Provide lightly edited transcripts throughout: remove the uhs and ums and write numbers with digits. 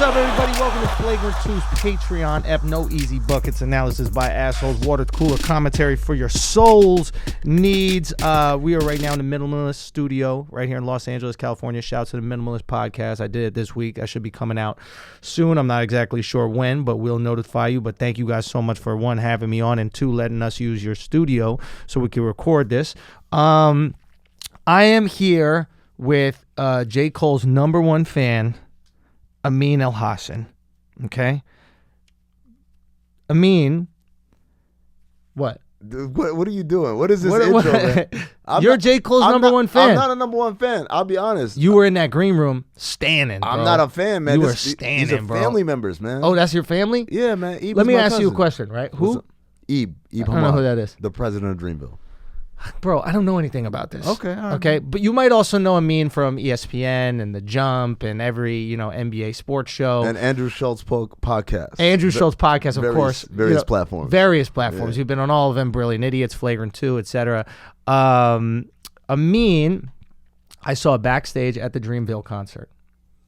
What's up, everybody? Welcome to Flagrant 2's Patreon ep. No easy buckets analysis by assholes. Water cooler commentary for your soul's needs. We are right now in the Minimalist studio right here in Los Angeles, California. Shouts to the Minimalist podcast. I did it this week. I should be coming out soon. I'm not exactly sure when, but we'll notify you. But thank you guys so much for, one, having me on, and two, letting us use your studio so we can record this. I am here with J. Cole's number one fan, Amin El Hassan. Okay? Amin, what? What are you doing? What is this intro, man? You're J. Cole's number one fan. I'm not a number one fan. I'll be honest. You were in that green room standing, bro. I'm not a fan, man. You were standing, these are bro. Family members, man. Oh, that's your family? Yeah, man. Let me ask you a question, right? Who? Ebe I don't know who that is. The president of Dreamville. Bro, I don't know anything about this. Okay, all right. Okay, but you might also know Amin from ESPN and The Jump and every, NBA sports show. And Andrew Schulz podcast. Schulz podcast, of course. Various platforms. Various platforms. You've been on all of them, Brilliant Idiots, Flagrant 2, etc. Amin, I saw backstage at the Dreamville concert,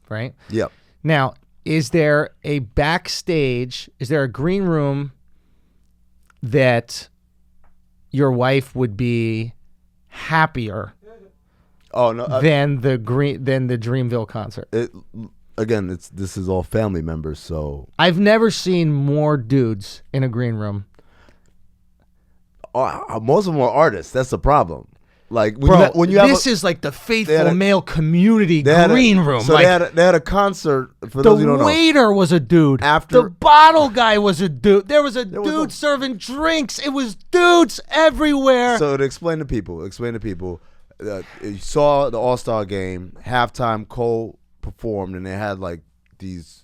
right? Yep. Now, is there a green room that your wife would be happier than the Dreamville concert? This is all family members, so I've never seen more dudes in a green room. Most of them are artists. That's the problem. Like this is like the faithful male community green room. So like, they had a concert. For those who don't know, the waiter was a dude. The bottle guy was a dude. There was a dude serving drinks. It was dudes everywhere. So to explain to people, you saw the All-Star game, halftime. Cole performed, and they had like these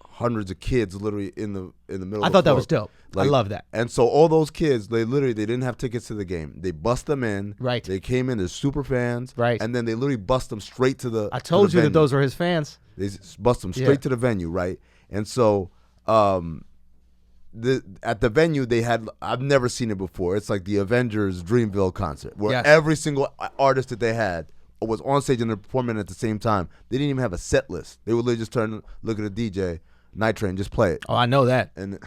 hundreds of kids literally in the middle. I thought that was dope. I love that. And so all those kids, they didn't have tickets to the game. They bust them in. Right. They came in, they're super fans. Right. And then they literally bust them straight to the. I told you that those were his fans. They bust them straight to the venue, right? And so, at the venue they had. I've never seen it before. It's like the Avengers Dreamville concert, where every single artist that they had was on stage and they're performing at the same time. They didn't even have a set list. They would literally just look at the DJ. Night Train, just play it. Oh, I know that. And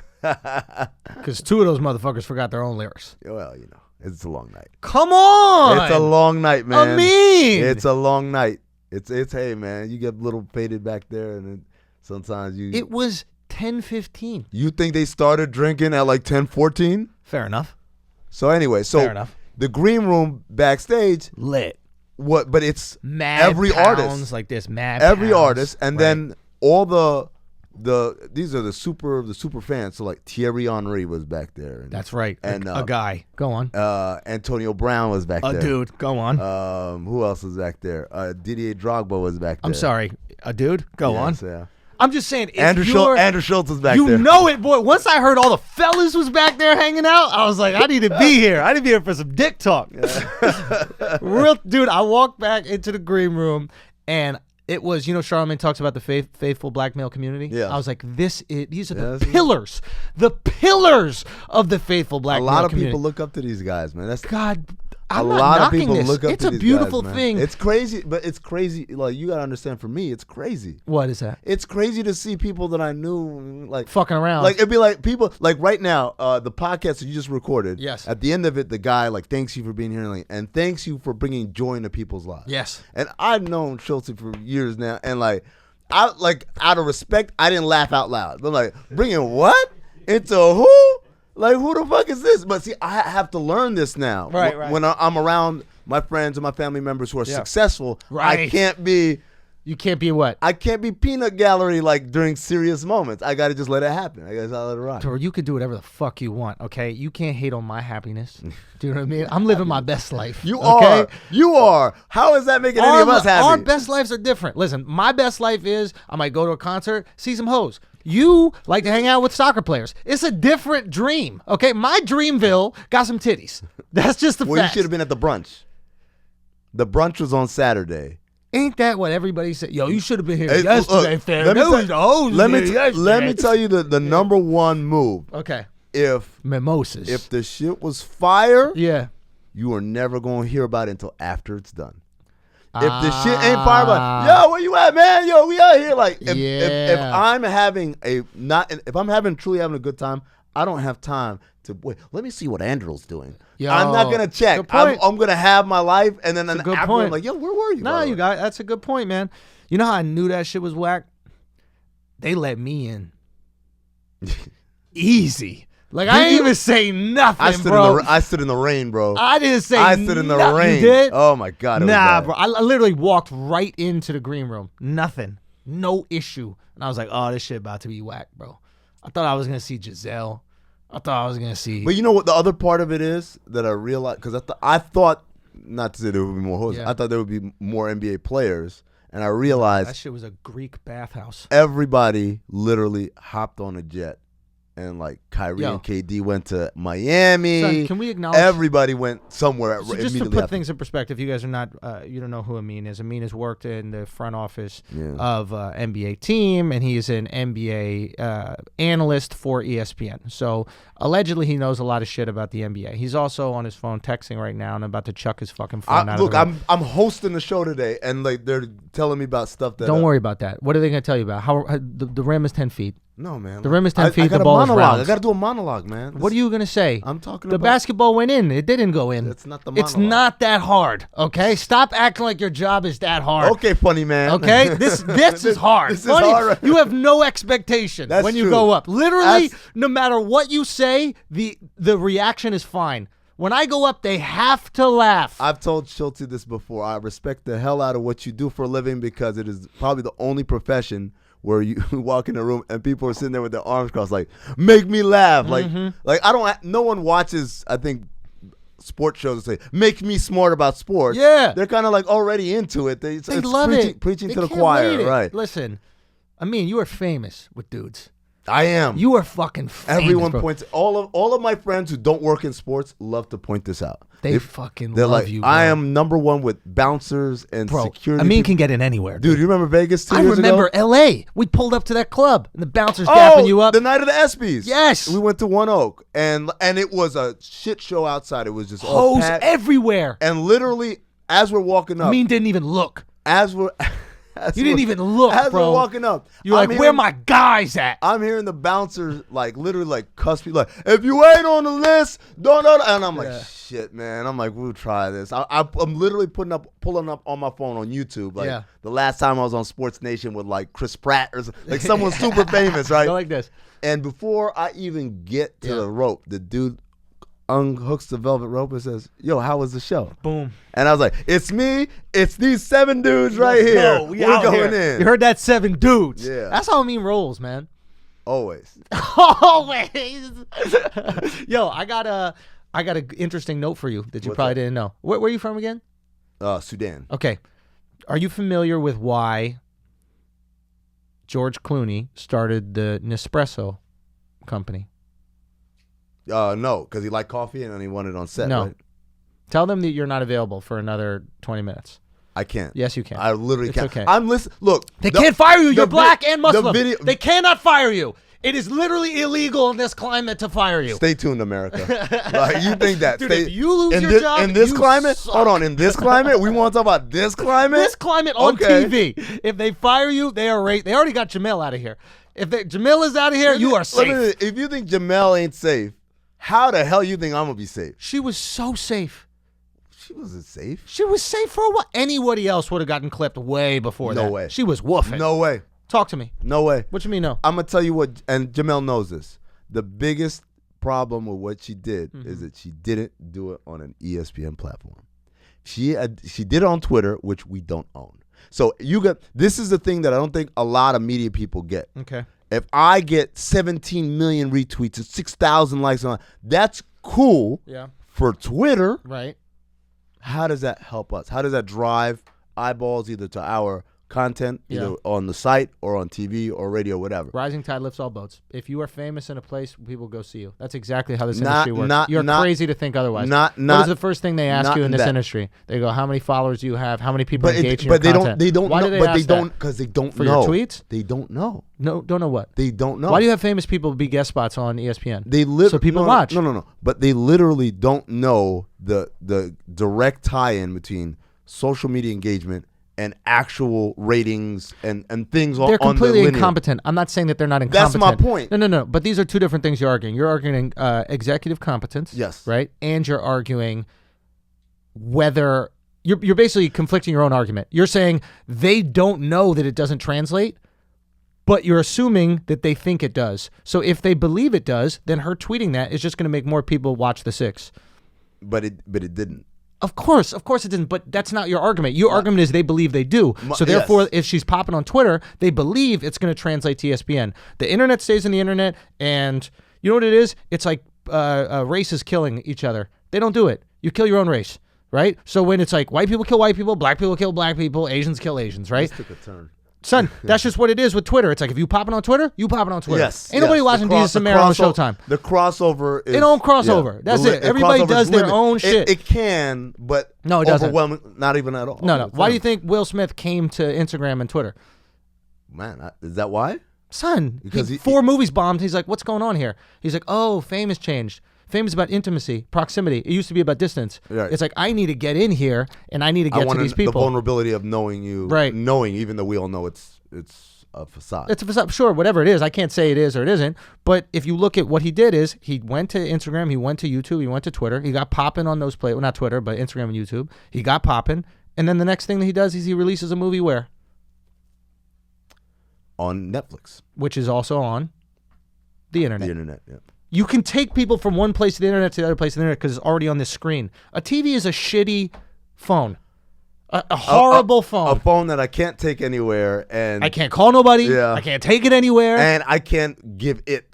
because two of those motherfuckers forgot their own lyrics. Well, it's a long night. Come on, it's a long night, man. It's a long night. It's hey, man, you get a little faded back there, and then sometimes you. It was 10:15. You think they started drinking at like 10:14? Fair enough. So anyway, fair enough. The green room backstage lit. What? But it's mad every artist like this. Every artist, and then all these are the super fans. So like Thierry Henry was back there. That's right. And a guy. Go on. Antonio Brown was back there. A dude. Go on. Who else was back there? Didier Drogba was back there. I'm sorry. A dude. Go on. Yeah. I'm just saying. Andrew Schulz was back there. You know it, boy. Once I heard all the fellas was back there hanging out, I was like, I need to be here. I need to be here for some dick talk. Real dude. I walked back into the green room and. It was, Charlamagne talks about the faithful black male community. Yeah. I was like, these are the pillars of the faithful black male community. A lot of people look up to these guys, man. God, I'm not knocking this. It's a beautiful thing. It's crazy, but it's crazy. Like, you got to understand, for me, it's crazy. What is that? It's crazy to see people that I knew, like. Fucking around. Like, it'd be like people, like right now, the podcast that you just recorded. Yes. At the end of it, the guy, like, thanks you for being here and thanks you for bringing joy into people's lives. Yes. And I've known Schulz for years now, and like, out of respect, I didn't laugh out loud. But like, bringing what? Into who? Like, who the fuck is this? But see, I have to learn this now. Right. When I'm around my friends and my family members who are successful, right. I can't be. You can't be what? I can't be peanut gallery like during serious moments. I got to just let it happen. I got to let it ride. Or you can do whatever the fuck you want, okay? You can't hate on my happiness. Do you know what I mean? I'm living my best life. You are. How is that making any of us happy? Our best lives are different. Listen, my best life is I might go to a concert, see some hoes. You like to hang out with soccer players. It's a different dream, okay? My Dreamville got some titties. That's just the fact. Well, you should have been at the brunch. The brunch was on Saturday. Ain't that what everybody said? Yo, you should have been here yesterday, fam. Let me tell you the number one move. Okay. If mimosas. If the shit was fire, yeah, you are never going to hear about it until after it's done. If the shit ain't fire, like, yo, where you at, man? Yo, we out here. Like, if I'm having truly having a good time, I don't have time to wait. Let me see what Andrew's doing. Yo, I'm not gonna check. I'm gonna have my life, and then after I'm like, yo, where were you? No, you got that's a good point, man. You know how I knew that shit was whack? They let me in. Easy. Like, I didn't even say nothing, bro. I stood in the rain, bro. I didn't say nothing. I stood in the rain. You did? Oh, my God. Bro. I literally walked right into the green room. Nothing. No issue. And I was like, oh, this shit about to be whack, bro. I thought I was going to see Giselle. I thought I was going to see. But you know what the other part of it is that I realized? Because I thought, not to say there would be more hosts, I thought there would be more NBA players. And I realized. That shit was a Greek bathhouse. Everybody literally hopped on a jet. And like Kyrie and KD went to Miami. Son, can we acknowledge everybody went somewhere? So just to put things in perspective, you guys are not, you don't know who Amin is. Amin has worked in the front office of NBA team, and he is an NBA analyst for ESPN. So allegedly, he knows a lot of shit about the NBA. He's also on his phone texting right now, and about to chuck his fucking phone out. Look, I'm hosting the show today, and like they're telling me about stuff that. Don't worry about that. What are they going to tell you about? How the rim is 10 feet. No, man. The rim is 10 feet. The ball is round. I got to do a monologue, man. What are you going to say? I'm talking about... The basketball went in. It didn't go in. It's not the monologue. It's not that hard, okay? Stop acting like your job is that hard. Okay, funny man. Okay? This is hard. This funny, is hard. You have no expectation when you go up. Literally, no matter what you say, the reaction is fine. When I go up, they have to laugh. I've told Schulz this before. I respect the hell out of what you do for a living because it is probably the only profession where you walk in a room and people are sitting there with their arms crossed, like, make me laugh. Like no one watches, I think, sports shows that say, make me smart about sports. Yeah. They're kind of like already into it. They love it. Preaching to the choir, right. Listen, I mean, you are famous with dudes. I am. You are fucking famous, Everyone bro. points. All of my friends who don't work in sports love to point this out. They're love like, you, bro. I am number one with bouncers and security. I mean, can get in anywhere. Dude, you remember Vegas 2 years ago? I remember L.A. We pulled up to that club, and the bouncers dapping you up. The night of the ESPYs. Yes. We went to One Oak, and it was a shit show outside. It was just hoes everywhere. And literally, as we're walking up. I mean, didn't even look. You didn't even look, as bro. We're walking up. You're like, where my guys at? I'm hearing the bouncers like literally like cuss people like, if you ain't on the list, don't. And I'm like, shit, man. I'm like, we'll try this. I'm literally pulling up on my phone on YouTube. Like the last time I was on Sports Nation with like Chris Pratt or like someone super famous, right? Go like this. And before I even get to the rope, the dude unhooks the velvet rope and says, yo, how was the show? Boom. And I was like, it's me. It's these 7 dudes right here. We're going in. You heard that, 7 dudes. Yeah. That's how Amin rolls, man. Always. Always. Yo, I got an interesting note for you that you probably didn't know. Where are you from again? Sudan. Okay. Are you familiar with why George Clooney started the Nespresso company? No, because he liked coffee and he wanted it on set. No. Right? Tell them that you're not available for another 20 minutes. I can't. Yes, you can. I literally can't. Okay. I'm listening. Look. They can't fire you. You're black and Muslim. They cannot fire you. It is literally illegal in this climate to fire you. Stay tuned, America. Like, you think that. Dude, if you lose your job, in this climate, suck. Hold on. In this climate, we want to talk about this climate? This climate on TV. If they fire you, they are They already got Jamel out of here. If Jamel is out of here, you are safe. If you think Jamel ain't safe, how the hell you think I'm going to be safe? She was so safe. She wasn't safe. She was safe for what? Anybody else would have gotten clipped way before that. No way. She was woofing. No way. Talk to me. No way. What you mean no? I'm going to tell you what, and Jamel knows this. The biggest problem with what she did is that she didn't do it on an ESPN platform. She did it on Twitter, which we don't own. So this is the thing that I don't think a lot of media people get. Okay. If I get 17 million retweets and 6,000 likes on, that's cool for Twitter. Right. How does that help us? How does that drive eyeballs either to our content, either on the site or on TV or radio, whatever? Rising tide lifts all boats. If you are famous in a place, people go see you. That's exactly how this industry works. You're crazy to think otherwise. What is the first thing they ask you in this industry? They go, how many followers do you have? How many people engage in your content? They don't Why know. do they but ask they don't that? because they don't For know. your tweets? They don't know. No, don't know what? They don't know. Why do you have famous people be guest spots on ESPN? So people watch. No. But they literally don't know the direct tie-in between social media engagement and actual ratings and things on the They're completely linear. incompetent. I'm not saying that they're not incompetent. That's my point. No. But these are two different things you're arguing. You're arguing executive competence. Yes. Right? And you're arguing whether you're basically conflicting your own argument. You're saying they don't know that it doesn't translate, but you're assuming that they think it does. So if they believe it does, then her tweeting that is just going to make more people watch The Six. But it didn't. Of course it didn't, but that's not your argument. Your argument is they believe they do. So therefore, if she's popping on Twitter, they believe it's going to translate to ESPN. The internet stays in the internet, and you know what it is? It's like races killing each other. They don't do it. You kill your own race, right? So when it's like white people kill white people, black people kill black people, Asians kill Asians, right? This took a turn. Son, that's just what it is with Twitter. It's like if you popping on Twitter, you popping on Twitter. Yes. Ain't nobody watching Jesus and Mary on Showtime. The crossover is... It don't crossover. Yeah. That's it. Everybody does their own shit. It can, but no, it doesn't. Overwhelming, not even at all. No. Why do you think Will Smith came to Instagram and Twitter? Man, is that why? Son, because 4 movies bombed. He's like, what's going on here? He's like, oh, fame has changed. Fame is about intimacy, proximity. It used to be about distance. Right. It's like, I need to get in here, and I need to get to these people. The vulnerability of knowing you. Right. Knowing, even though we all know it's a facade. It's a facade. Sure, whatever it is. I can't say it is or it isn't. But if you look at what he did is he went to Instagram, he went to YouTube, he went to Twitter. He got popping on those well, not Twitter, but Instagram and YouTube. He got popping. And then the next thing that he does is he releases a movie where? On Netflix. Which is also on the internet. The internet, yeah. You can take people from one place to the internet to the other place to the internet because it's already on this screen. A TV is a shitty phone. A horrible phone. A phone that I can't take anywhere, and I can't call nobody. Yeah. I can't take it anywhere. And I can't give it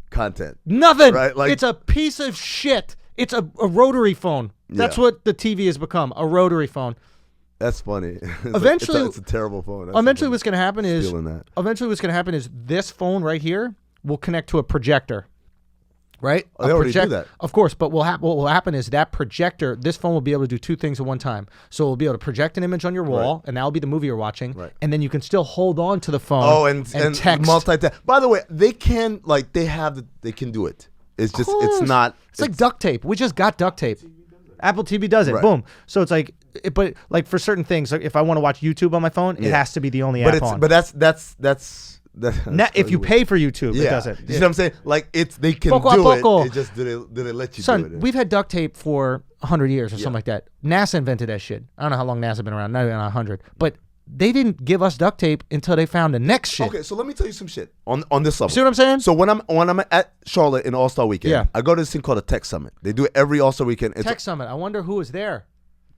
content. Nothing. Right? Like, it's a piece of shit. It's a rotary phone. That's what the TV has become, a rotary phone. That's funny. Eventually, it's a terrible phone. Eventually what's going to happen is this phone right here will connect to a projector. Right? Oh, they already do that. Of course, but what will happen is that projector, this phone will be able to do 2 things at one time. So it will be able to project an image on your wall, and that will be the movie you're watching. Right. And then you can still hold on to the phone and text. Multitask. By the way, they can, like, they can do it. It's just, it's not. It's like duct tape. We just got duct tape. Apple TV does it. Right. Boom. So it's like, but like for certain things, like if I want to watch YouTube on my phone, it has to be the only app on. But that's if you pay for YouTube, it doesn't. You know what I'm saying? Like they can do it. It just did they let you do it? We've had duct tape for 100 years or something like that. NASA invented that shit. I don't know how long NASA been around. Not even 100, but they didn't give us duct tape until they found the next shit. Okay, so let me tell you some shit on this level. See what I'm saying? So when I'm at Charlotte in All-Star Weekend, I go to this thing called a Tech Summit. They do it every All-Star Weekend. Tech Summit. I wonder who was there.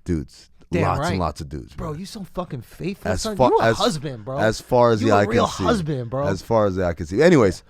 Dudes. Damn lots right. and lots of dudes. Bro, you so fucking faithful, as son. Far, You're a husband, bro. As far as the eye can see. You're a real husband, bro. As far as the eye can see. Anyways,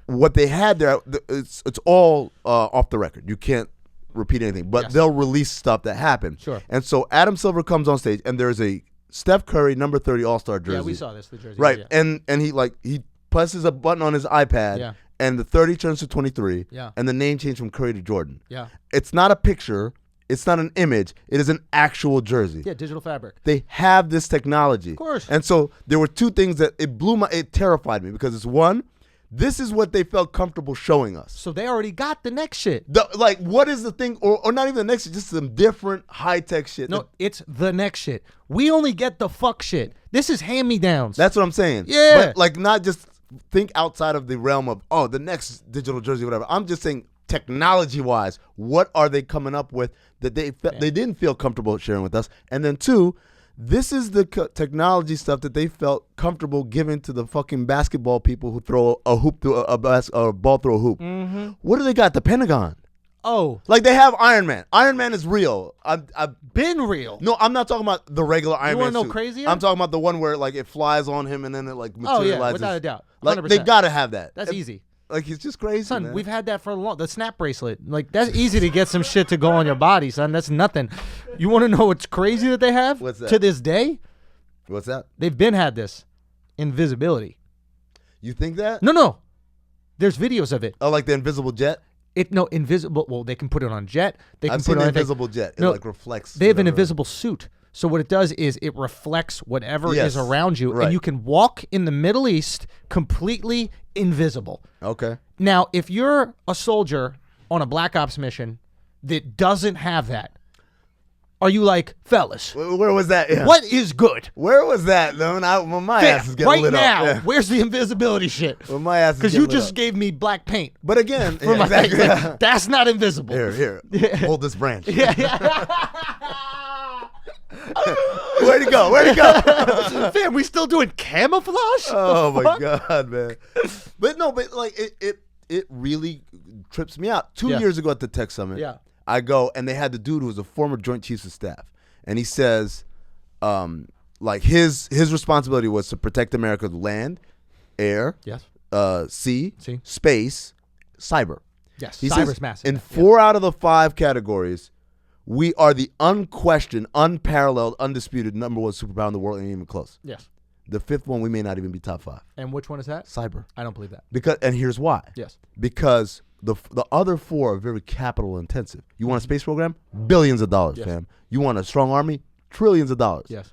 what they had there, it's all off the record. You can't repeat anything. But they'll release stuff that happened. Sure. And so Adam Silver comes on stage, and there's a Steph Curry number 30 All-Star jersey. Yeah, we saw this, the jersey. Right. Yeah. And he presses a button on his iPad, and the 30 turns to 23, and the name changed from Curry to Jordan. Yeah. It's not a picture. It's not an image. It is an actual jersey. Yeah, digital fabric. They have this technology. Of course. And so there were 2 things that it terrified me because it's one, this is what they felt comfortable showing us. So they already got the next shit. Like, what is the thing, or not even the next shit, just some different high-tech shit. No, it's the next shit. We only get the fuck shit. This is hand-me-downs. That's what I'm saying. Yeah. But, like, not just think outside of the realm of, the next digital jersey, whatever. I'm just saying, technology-wise, what are they coming up with that they didn't feel comfortable sharing with us? And then 2, this is the technology stuff that they felt comfortable giving to the fucking basketball people who throw a hoop through a ball through a hoop. Mm-hmm. What do they got? The Pentagon. Oh. Like they have Iron Man. Iron Man is real. I've been real. No, I'm not talking about the regular Iron Man. You want to know suit. crazier? I'm talking about the one where like it flies on him and then it like materializes. Oh yeah, without a doubt. 100%. Like they gotta have that. That's easy. Like it's just crazy, son. Man. We've had that for a long. The snap bracelet, like that's easy to get some shit to go on your body, son. That's nothing. You want to know what's crazy that they have? What's that? To this day? What's that? They've been had this invisibility. You think that? No. There's videos of it. Oh, like the invisible jet? Invisible. Well, they can put it on jet. They can I've seen put it the on invisible jet. It like reflects. They have an invisible suit. So what it does is it reflects whatever is around you, and you can walk in the Middle East completely invisible. Okay. Now, if you're a soldier on a Black Ops mission that doesn't have that, are you like, fellas? Where was that? Yeah. What is good? Where was that? When my ass is getting right lit now, up. Yeah. where's the invisibility shit? When my ass is Because getting you lit just up. gave me black paint. But again, For my exactly. face. Like, that's not invisible. Here, hold this branch. Yeah. Where'd he go? Fam, we still doing camouflage? Oh my God, man. But like it really trips me out. 2 years ago at the Tech Summit, I go and they had the dude who was a former Joint Chiefs of Staff, and he says, like his responsibility was to protect America's land, air, sea, space, cyber. Yes, he cyber's says, massive. in 4 out of the 5 categories, we are the unquestioned, unparalleled, undisputed #1 superpower in the world, and even close. Yes. The 5th one, we may not even be top 5. And which one is that? Cyber. I don't believe that. And here's why. Yes. Because the other 4 are very capital intensive. You want a space program? Billions of dollars, fam. You want a strong army? Trillions of dollars. Yes.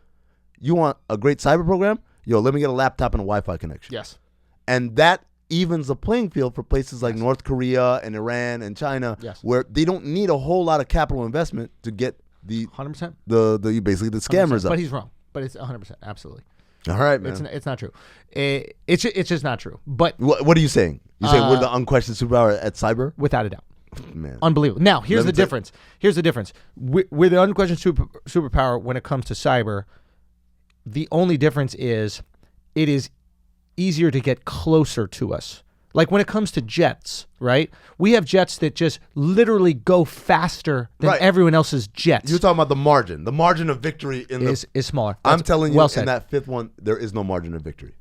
You want a great cyber program? Yo, let me get a laptop and a Wi-Fi connection. Yes. And that evens the playing field for places like North Korea and Iran and China, where they don't need a whole lot of capital investment to get the 100%. the basically the scammers up. But he's wrong. But it's 100%. Absolutely. All right, man. It's not true. It's just not true. But what are you saying? You saying we're the unquestioned superpower at cyber? Without a doubt. Man. Unbelievable. Now, here's the difference. Here's the difference. We're the unquestioned superpower when it comes to cyber. The only difference is it is easier to get closer to us. Like when it comes to jets, right? We have jets that just literally go faster than everyone else's jets. You're talking about the margin. The margin of victory is smaller. I'm telling you, in that 5th one, there is no margin of victory.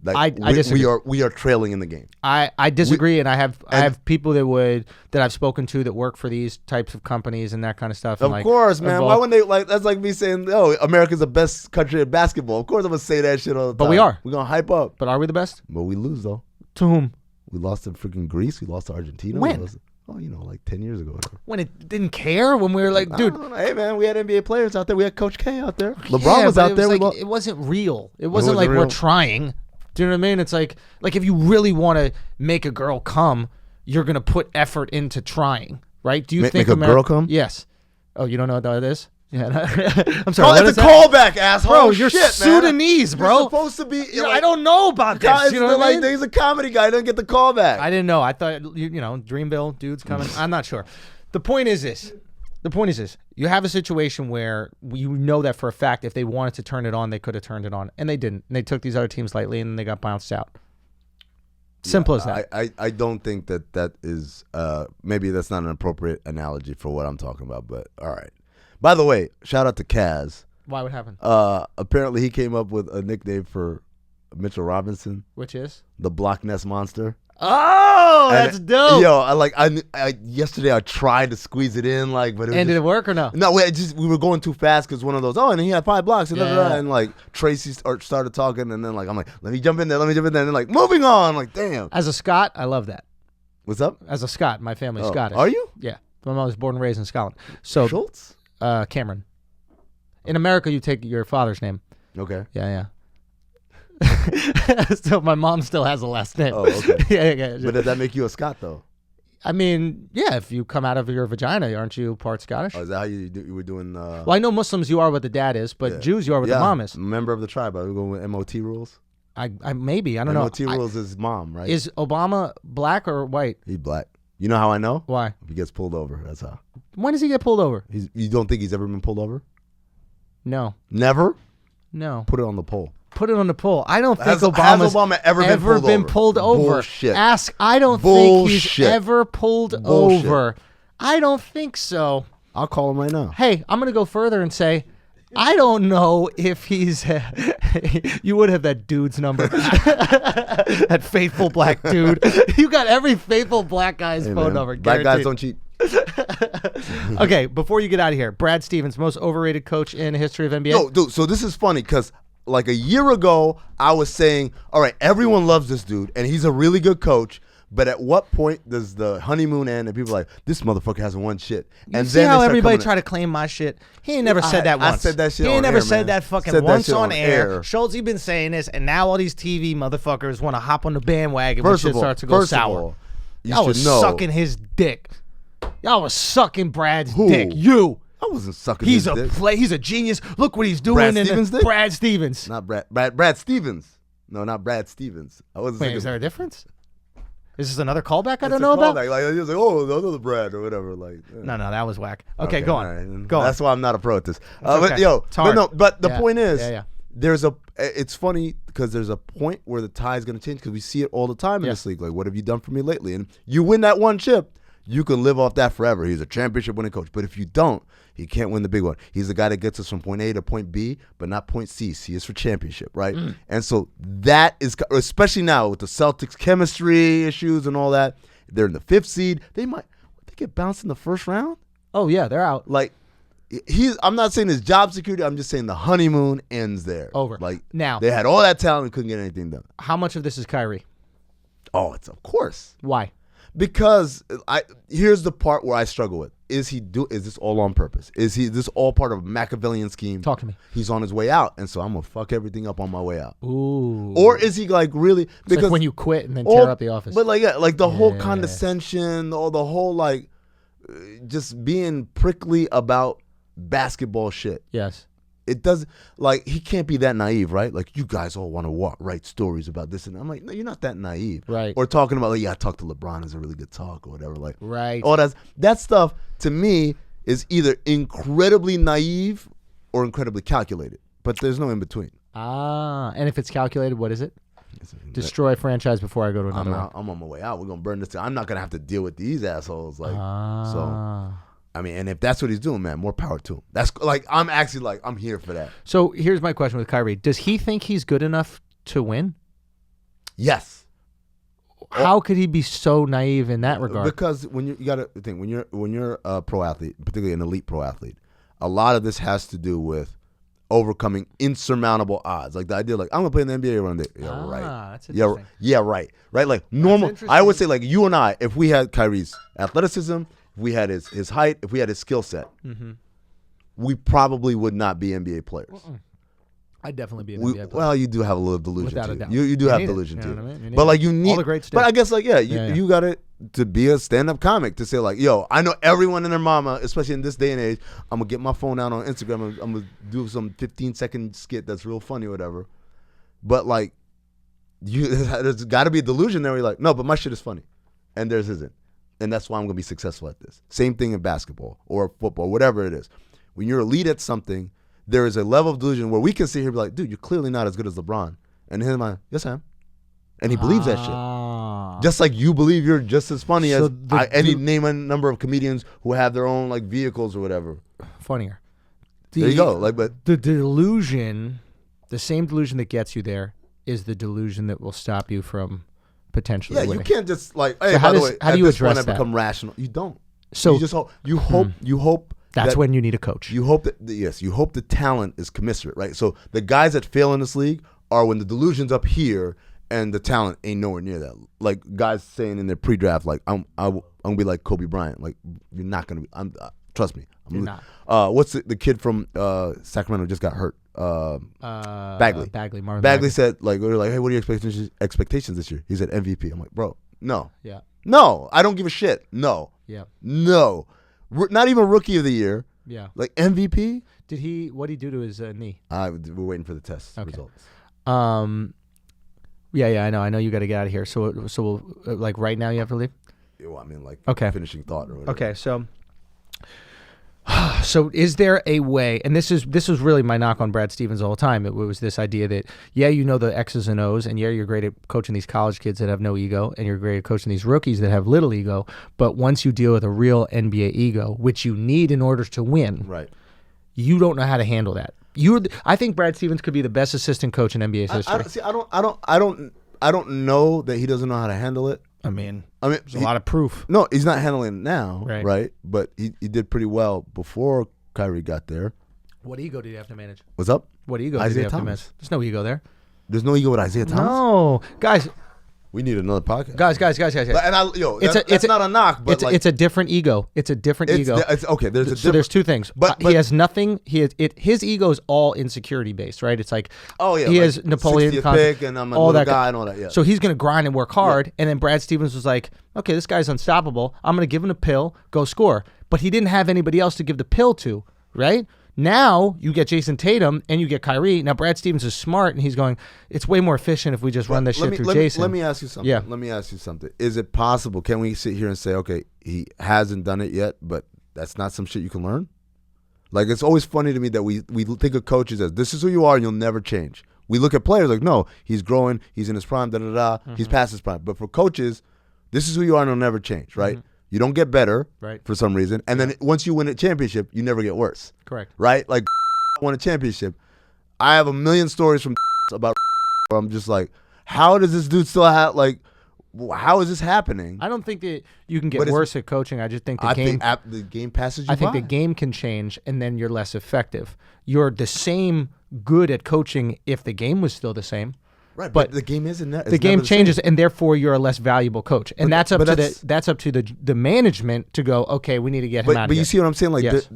Like I disagree. We are trailing in the game. I disagree, and I have people that I've spoken to that work for these types of companies and that kind of stuff. Of course, man. Why wouldn't they that's like me saying, "Oh, America's the best country at basketball." Of course, I'm gonna say that shit all the time. But we are. We're gonna hype up. But are we the best? But we lose though. To whom? We lost to freaking Greece. We lost to Argentina. When? Like 10 years ago. When it didn't care? When we were like, dude. Hey, man, we had NBA players out there. We had Coach K out there. LeBron was out there. It wasn't real. It wasn't like real. We're trying. Do you know what I mean? It's like if you really want to make a girl come, you're going to put effort into trying, right? Do you think make a girl come? Yes. Oh, you don't know what that is? Yeah. I'm sorry. Oh, it's a callback, asshole. Bro, you're Sudanese, bro. You're supposed to be. I don't know about this. You know what I mean? He's a comedy guy. He doesn't get the callback. I didn't know. I thought, Dreamville dudes coming. I'm not sure. The point is this. You have a situation where you know that for a fact if they wanted to turn it on, they could have turned it on. And they didn't. And they took these other teams lightly and they got bounced out. Simple as that. I don't think that is, maybe that's not an appropriate analogy for what I'm talking about, but all right. By the way, shout out to Kaz. Why would happen? Apparently he came up with a nickname for Mitchell Robinson. Which is? The Block Ness Monster. Oh, that's dope. Yo, I yesterday I tried to squeeze it in, but it was did it work or no? No, we were going too fast because one of those. Oh, and he had 5 blocks, and Tracy started talking, and then I'm like, let me jump in there, and then moving on, damn. As a Scot, I love that. What's up? As a Scot, my family's Scottish. Are you? Yeah, my mom was born and raised in Scotland. So Schulz? Cameron. In America, you take your father's name. Okay. Yeah. So my mom still has a last name. Oh, okay. yeah. But does that make you a Scot, though? I mean, yeah, if you come out of your vagina, aren't you part Scottish? Oh, is that how you were doing? Well, I know Muslims, you are what the dad is, but Jews, you are what the mom is. Member of the tribe. Are we going with MOT rules? I maybe. I don't know. MOT rules is mom, right? Is Obama black or white? He's black. You know how I know? Why? If he gets pulled over, that's how. When does he get pulled over? You don't think he's ever been pulled over? No. Never? No. Put it on the poll. Put it on the poll. I don't think has Obama ever been pulled over. Bullshit. Ask. I don't think he's ever pulled over. I don't think so. I'll call him right now. Hey, I'm going to go further and say, I don't know if he's. You would have that dude's number. That faithful black dude. You got every faithful black guy's phone number. Black guys don't cheat. Okay, before you get out of here, Brad Stevens, most overrated coach in the history of NBA. No, dude. So this is funny because a year ago, I was saying, all right, everyone loves this dude, and he's a really good coach. But at what point does the honeymoon end and people are like, this motherfucker hasn't won shit? And see how everybody try to claim my shit? He ain't never said that once. I said that shit He ain't never said that fucking once on air. air. Schulz, you been saying this, and now all these TV motherfuckers want to hop on the bandwagon when shit starts to go sour. Y'all was sucking his dick. Y'all was sucking Brad's dick. You. I wasn't sucking. He's his dick. He's a genius. Look what he's doing. Brad Stevens did? Brad Stevens. Not Brad Stevens. No, not Brad Stevens. I wasn't. Wait, is there a difference? Is this another callback I don't It's know a about? callback. Like he was like, oh, the other Brad or whatever. Like, No, that was whack. Okay, go on. Right. Go on. That's why I'm not a pro at this. Okay. But the point is, Yeah. there's a. It's funny because there's a point where the tide is going to change because we see it all the time in this league. Like, what have you done for me lately? And you win that one chip, you can live off that forever. He's a championship winning coach. But if you don't, he can't win the big one. He's the guy that gets us from point A to point B, but not point C. C is for championship, right? And so that is, especially now with the Celtics chemistry issues and all that, they're in the 5th seed. They get bounced in the first round. Oh yeah, they're out. Like, I'm not saying his job security. I'm just saying the honeymoon ends there. Over. Like, now they had all that talent and couldn't get anything done. How much of this is Kyrie? Oh, it's of course. Why? Because here's the part where I struggle with. Is this all on purpose? Is this all part of a Machiavellian scheme? Talk to me. He's on his way out, and so I'm gonna fuck everything up on my way out. Ooh. Or is he like really? It's like when you quit and then tear up the office. But like the whole condescension, or the whole like just being prickly about basketball shit. Yes. It does, like, he can't be that naive, right? Like, you guys all want to write stories about this, and I'm like, no, you're not that naive, right? Or talking about, like, yeah, I talked to LeBron is a really good talk or whatever, like, right? All that stuff to me is either incredibly naive or incredibly calculated, but there's no in between. And if it's calculated, what is it? Destroy franchise before I go to another one. I'm on my way out. We're gonna burn this. I'm not gonna have to deal with these assholes, like so. I mean, and if that's what he's doing, man, more power to him. That's like, I'm actually like, I'm here for that. So here's my question with Kyrie. Does he think he's good enough to win? Yes. How could he be so naive in that regard? Because when you got to think, when you're a pro athlete, particularly an elite pro athlete, a lot of this has to do with overcoming insurmountable odds. Like the idea, like, I'm gonna play in the NBA one day. Yeah, right. That's interesting. Yeah, right. Right. Like normal. I would say, like, you and I, if we had Kyrie's athleticism, if we had his height, if we had his skill set, we probably would not be NBA players. I'd definitely be an NBA player. Well, you do have a little delusion Without too. a doubt. You do have delusion too. But like, you need all the great stuff. But I guess, like, you got it to be a stand-up comic, to say, like, yo, I know everyone and their mama, especially in this day and age, I'm gonna get my phone out on Instagram and I'm gonna do some 15-second skit that's real funny or whatever. But like, there's got to be a delusion there where you're like, no, but my shit is funny, and theirs isn't. And that's why I'm going to be successful at this. Same thing in basketball or football, whatever it is. When you're elite at something, there is a level of delusion where we can sit here and be like, dude, you're clearly not as good as LeBron. And him, like, yes, I am. And he believes that shit. Just like you believe you're just as funny as any name a number of comedians who have their own, like, vehicles or whatever. Funnier. There you go. Like, but the delusion, the same delusion that gets you there, is the delusion that will stop you from potentially winning. You can't just, like, hey, so by the way, how do you at this address point that? I become rational. You don't. So you just hope. You hope. That's when you need a coach. You hope that you hope the talent is commensurate, right? So the guys that fail in this league are when the delusion's up here and the talent ain't nowhere near that. Like guys saying in their pre-draft, like, I'm gonna be like Kobe Bryant. Like, you're not gonna be. Trust me. You're not. What's the kid from Sacramento just got hurt? Bagley. Marvin Bagley said, like, we were like, hey, what are your expectations this year? He said MVP. I'm like, bro, no. Yeah. No, I don't give a shit. No. Yeah. No. Not even Rookie of the Year. Yeah. Like MVP. What did he do to his knee? We're waiting for the test results. Yeah, I know you got to get out of here. So we'll, like, right now you have to leave? Well, I mean, like, finishing thought or whatever. Okay, so is there a way, and this was really my knock on Brad Stevens all the time, it was this idea that, you know the X's and O's, and you're great at coaching these college kids that have no ego, and you're great at coaching these rookies that have little ego, but once you deal with a real NBA ego, which you need in order to win, right, you don't know how to handle that. I think Brad Stevens could be the best assistant coach in NBA history. I don't know that he doesn't know how to handle it. I mean, there's a lot of proof. No, he's not handling it now, right? But he did pretty well before Kyrie got there. What ego did he have to manage? What's up? What ego did he have to manage? There's no ego there. There's no ego with Isaiah Thomas? No. Guys, We need another podcast, guys. And that's not a knock, but it's a different ego. It's a different ego. Okay, there's two things. But he has nothing. His ego is all insecurity based, right? It's like, he has Napoleon 60th pick, and I'm a little guy and all that. Yeah. So he's gonna grind and work hard. And then Brad Stevens was like, okay, this guy's unstoppable. I'm gonna give him a pill, go score. But he didn't have anybody else to give the pill to, right? Now you get Jason Tatum and you get Kyrie. Now Brad Stevens is smart and he's going, it's way more efficient if we just run this shit through Jason. Let me ask you something. Yeah. Let me ask you something. Is it possible? Can we sit here and say, okay, he hasn't done it yet, but that's not some shit you can learn? Like, it's always funny to me that we think of coaches as, this is who you are and you'll never change. We look at players like, no, he's growing, he's in his prime, he's past his prime. But for coaches, this is who you are and you'll never change, right? Mm-hmm. You don't get better for some reason. And then once you win a championship, you never get worse. Correct. Right? Like, won a championship. I have a million stories from about where I'm just like, how does this dude still have, like, how is this happening? I don't think that you can get worse at coaching. I just think the game passes you by. I think the game can change, and then you're less effective. You're the same good at coaching if the game was still the same. Right, but the game isn't. The game changes, and therefore you're a less valuable coach, and that's up to the management to go. Okay, we need to get him out. But you see what I'm saying? Like, yes.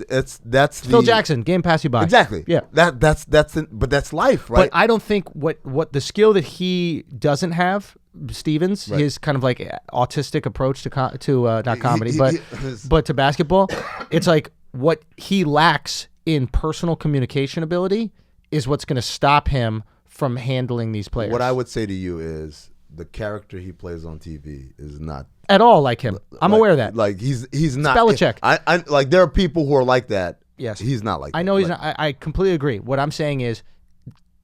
that's Phil Jackson. Game pass you by. Exactly. Yeah. But that's life, right? But I don't think what the skill that he doesn't have, Stevens, his kind of like autistic approach to not comedy, but to basketball, it's like what he lacks in personal communication ability is what's going to stop him from handling these players. What I would say to you is the character he plays on TV is not at all like him. I'm aware of that. Like he's not Belichick. I like there are people who are like that. Yes, he's not like that. I know he's not. I completely agree. What I'm saying is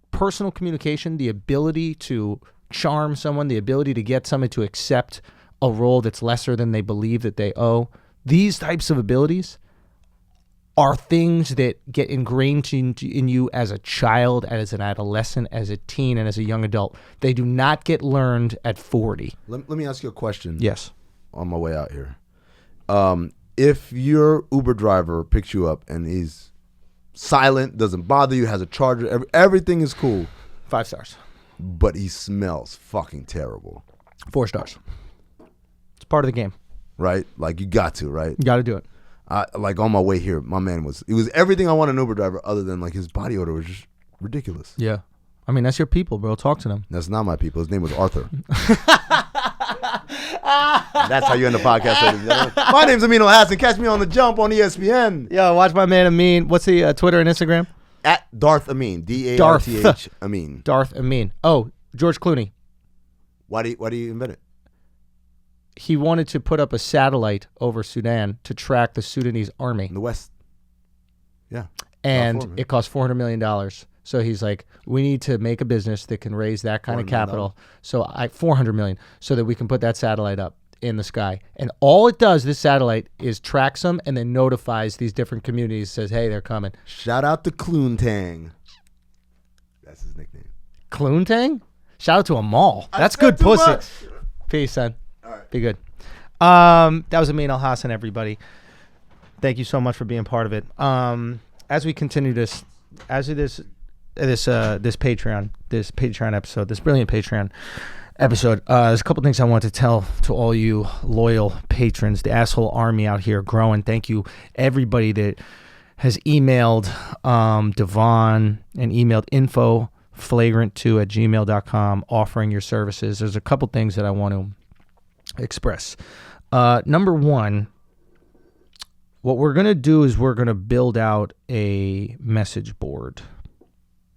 personal communication, the ability to charm someone, the ability to get someone to accept a role that's lesser than they believe that they owe. These types of abilities are things that get ingrained in you as a child, as an adolescent, as a teen, and as a young adult. They do not get learned at 40. Let me ask you a question. Yes. On my way out here. If your Uber driver picks you up and he's silent, doesn't bother you, has a charger, everything is cool. 5 stars. But he smells fucking terrible. 4 stars. It's part of the game. Right? Like, you got to, right? You got to do it. Like, on my way here, my man was everything I want in an Uber driver other than, like, his body odor was just ridiculous. Yeah. I mean, that's your people, bro. Talk to them. That's not my people. His name was Arthur. That's how you end the podcast, ladies and gentlemen. My name's Amin Al-Hassan. Catch me on The Jump on ESPN. Yo, watch my man Amin. What's the Twitter and Instagram? At Darth Amin. D-A-R-T-H Amin. Darth Amin. Oh, George Clooney. Why do you invent it? He wanted to put up a satellite over Sudan to track the Sudanese army. In the West. Yeah. And it cost $400 million. So he's like, we need to make a business that can raise that kind of capital. So $400 million, so that we can put that satellite up in the sky. And all it does, this satellite, is tracks them and then notifies these different communities, says, hey, they're coming. Shout out to Kloontang. That's his nickname. Kloontang? Shout out to Amal. That's good pussy. Much. Peace, son. All right. Be good. That was Amin Al-Hassan, everybody. Thank you so much for being part of it. As we continue this Patreon episode, this brilliant Patreon episode, there's a couple things I want to tell to all you loyal patrons, the asshole army out here growing. Thank you, everybody that has emailed Devon and emailed info.flagrant2@gmail.com offering your services. There's a couple things that I want to express. Number one, what we're going to do is we're going to build out a message board.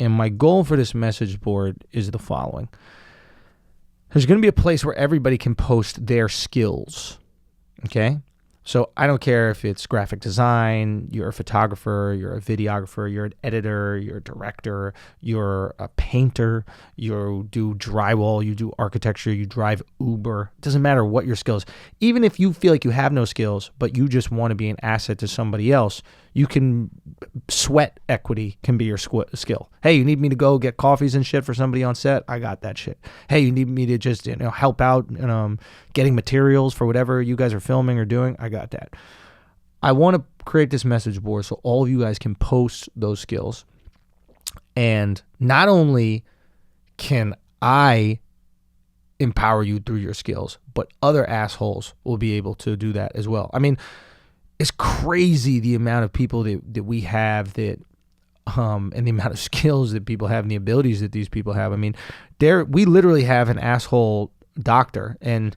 And my goal for this message board is the following. There's going to be a place where everybody can post their skills. Okay? So I don't care if it's graphic design, you're a photographer, you're a videographer, you're an editor, you're a director, you're a painter, you do drywall, you do architecture, you drive Uber. It doesn't matter what your skills. Even if you feel like you have no skills, but you just want to be an asset to somebody else, you can, sweat equity can be your skill. Hey, you need me to go get coffees and shit for somebody on set? I got that shit. Hey, you need me to just help out getting materials for whatever you guys are filming or doing? I got that. I want to create this message board so all of you guys can post those skills. And not only can I empower you through your skills, but other assholes will be able to do that as well. I mean, it's crazy the amount of people that we have that and the amount of skills that people have and the abilities that these people have. I mean, we literally have an asshole doctor, and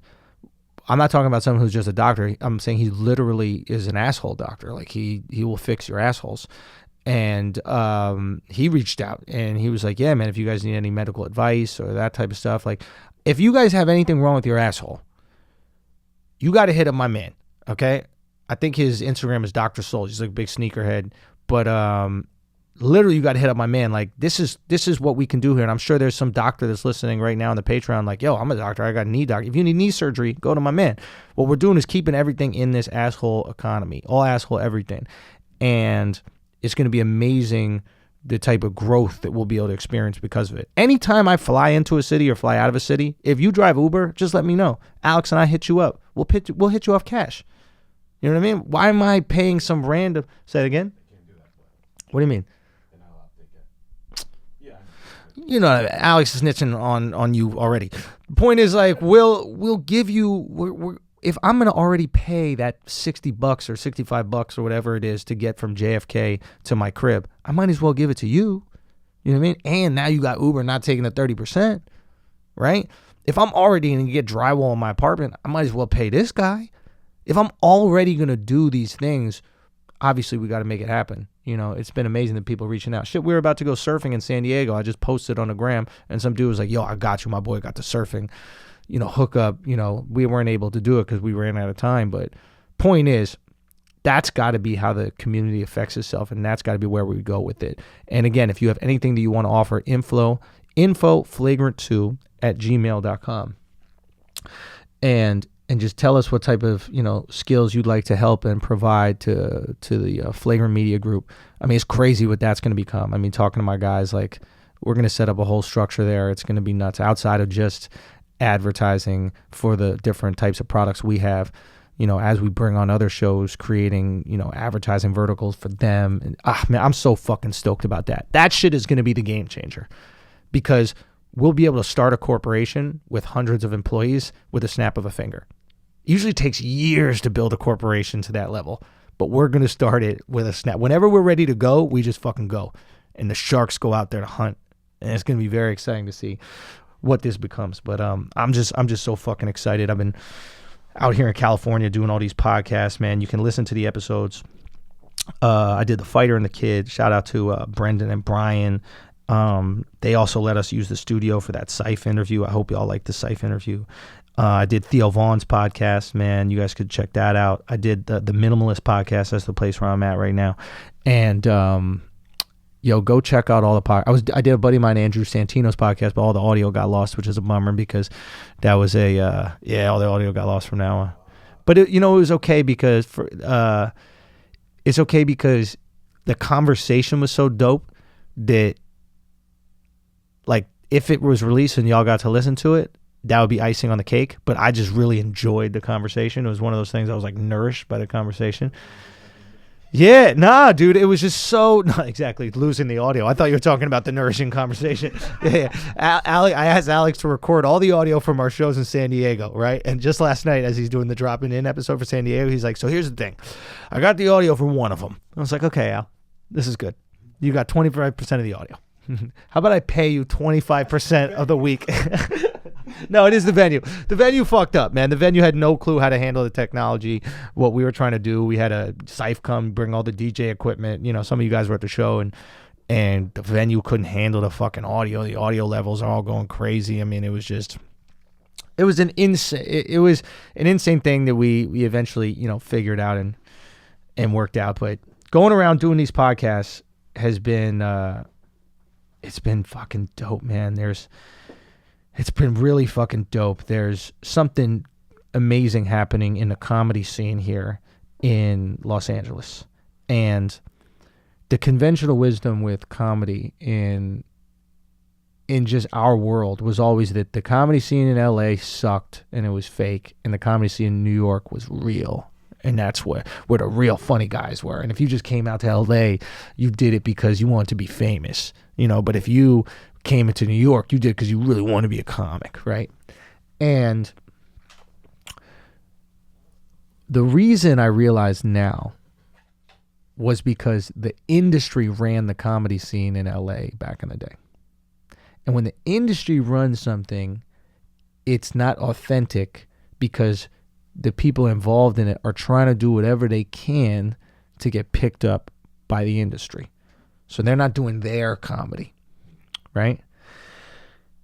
I'm not talking about someone who's just a doctor. I'm saying he literally is an asshole doctor. Like he will fix your assholes. And he reached out and he was like, yeah, man, if you guys need any medical advice or that type of stuff, like if you guys have anything wrong with your asshole, you got to hit up my man. Okay. I think his Instagram is Dr. Schulz. He's like a big sneakerhead, but literally you got to hit up my man. Like this is what we can do here. And I'm sure there's some doctor that's listening right now on the Patreon. Like, yo, I'm a doctor. I got a knee doctor. If you need knee surgery, go to my man. What we're doing is keeping everything in this asshole economy, all asshole, everything. And it's going to be amazing the type of growth that we'll be able to experience because of it. Anytime I fly into a city or fly out of a city, if you drive Uber, just let me know. Alex and I hit you up. We'll hit you off cash. You know what I mean? Why am I paying some random... Say it again? I can't do that. What do you mean? You know, Alex is snitching on you already. The point is, like, we'll give you... if I'm going to already pay that $60 or $65 or whatever it is to get from JFK to my crib, I might as well give it to you. You know what I mean? And now you got Uber not taking the 30%, right? If I'm already going to get drywall in my apartment, I might as well pay this guy. If I'm already going to do these things, obviously we got to make it happen. You know, it's been amazing that people reaching out. Shit, we were about to go surfing in San Diego. I just posted on the gram, and some dude was like, yo, I got you. My boy got to surfing. You know, hook up. You know, we weren't able to do it because we ran out of time. But point is, that's got to be how the community affects itself, and that's got to be where we go with it. And again, if you have anything that you want to offer, info flagrant2@gmail.com. And just tell us what type of, you know, skills you'd like to help and provide to the Flagrant Media Group. I mean, it's crazy what that's going to become. I mean, talking to my guys, like, we're going to set up a whole structure there. It's going to be nuts outside of just advertising for the different types of products we have. You know, as we bring on other shows, creating, you know, advertising verticals for them. And man, I'm so fucking stoked about that. That shit is going to be the game changer, because we'll be able to start a corporation with hundreds of employees with a snap of a finger. It usually takes years to build a corporation to that level, but we're going to start it with a snap. Whenever we're ready to go, we just fucking go. And the sharks go out there to hunt. And it's going to be very exciting to see what this becomes. But I'm just so fucking excited. I've been out here in California doing all these podcasts, man. You can listen to the episodes. I did The Fighter and the Kid. Shout out to Brendan and Brian. They also let us use the studio for that Syfe interview. I hope y'all like the Syfe interview. I did Theo Vaughn's podcast, man. You guys could check that out. I did the Minimalist podcast. That's the place where I'm at right now. And go check out all the podcasts. I did a buddy of mine, Andrew Santino's podcast, but all the audio got lost, which is a bummer, because that was all the audio got lost from now on. But it was okay because it's okay because the conversation was so dope that, like, if it was released and y'all got to listen to it, that would be icing on the cake. But I just really enjoyed the conversation. It was one of those things I was like nourished by the conversation. Yeah, nah, dude, it was just so, not exactly losing the audio. I thought you were talking about the nourishing conversation. Yeah. I asked Alex to record all the audio from our shows in San Diego, right? And just last night, as he's doing the dropping in episode for San Diego, he's like, so here's the thing. I got the audio from one of them. I was like, okay, Al, this is good. You got 25% of the audio. How about I pay you 25% of the week? No, it is the venue. The venue fucked up, man. The venue had no clue how to handle the technology, what we were trying to do. We had a Syfe come bring all the DJ equipment. You know, some of you guys were at the show, and the venue couldn't handle the fucking audio. The audio levels are all going crazy. I mean, it was an insane thing that we eventually, figured out and worked out. But going around doing these podcasts has been it's been fucking dope, man. It's been really fucking dope. There's something amazing happening in the comedy scene here in Los Angeles. And the conventional wisdom with comedy in just our world was always that the comedy scene in LA sucked and it was fake, and the comedy scene in New York was real. And that's where the real funny guys were. And if you just came out to LA, you did it because you wanted to be famous, but if you came into New York, you did because you really want to be a comic, right? And the reason I realize now was because the industry ran the comedy scene in LA back in the day. And when the industry runs something, it's not authentic because the people involved in it are trying to do whatever they can to get picked up by the industry. So they're not doing their comedy, right?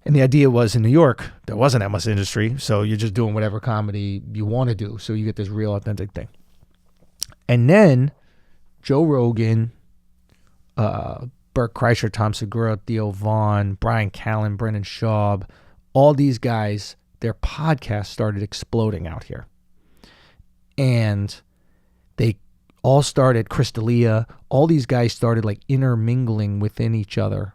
And the idea was in New York, there wasn't that much industry, so you're just doing whatever comedy you want to do. So you get this real authentic thing. And then Joe Rogan, Bert Kreischer, Tom Segura, Theo Vaughn, Brian Callen, Brendan Schaub, all these guys, their podcasts started exploding out here. And they all started, Chris D'Elia, all these guys started like intermingling within each other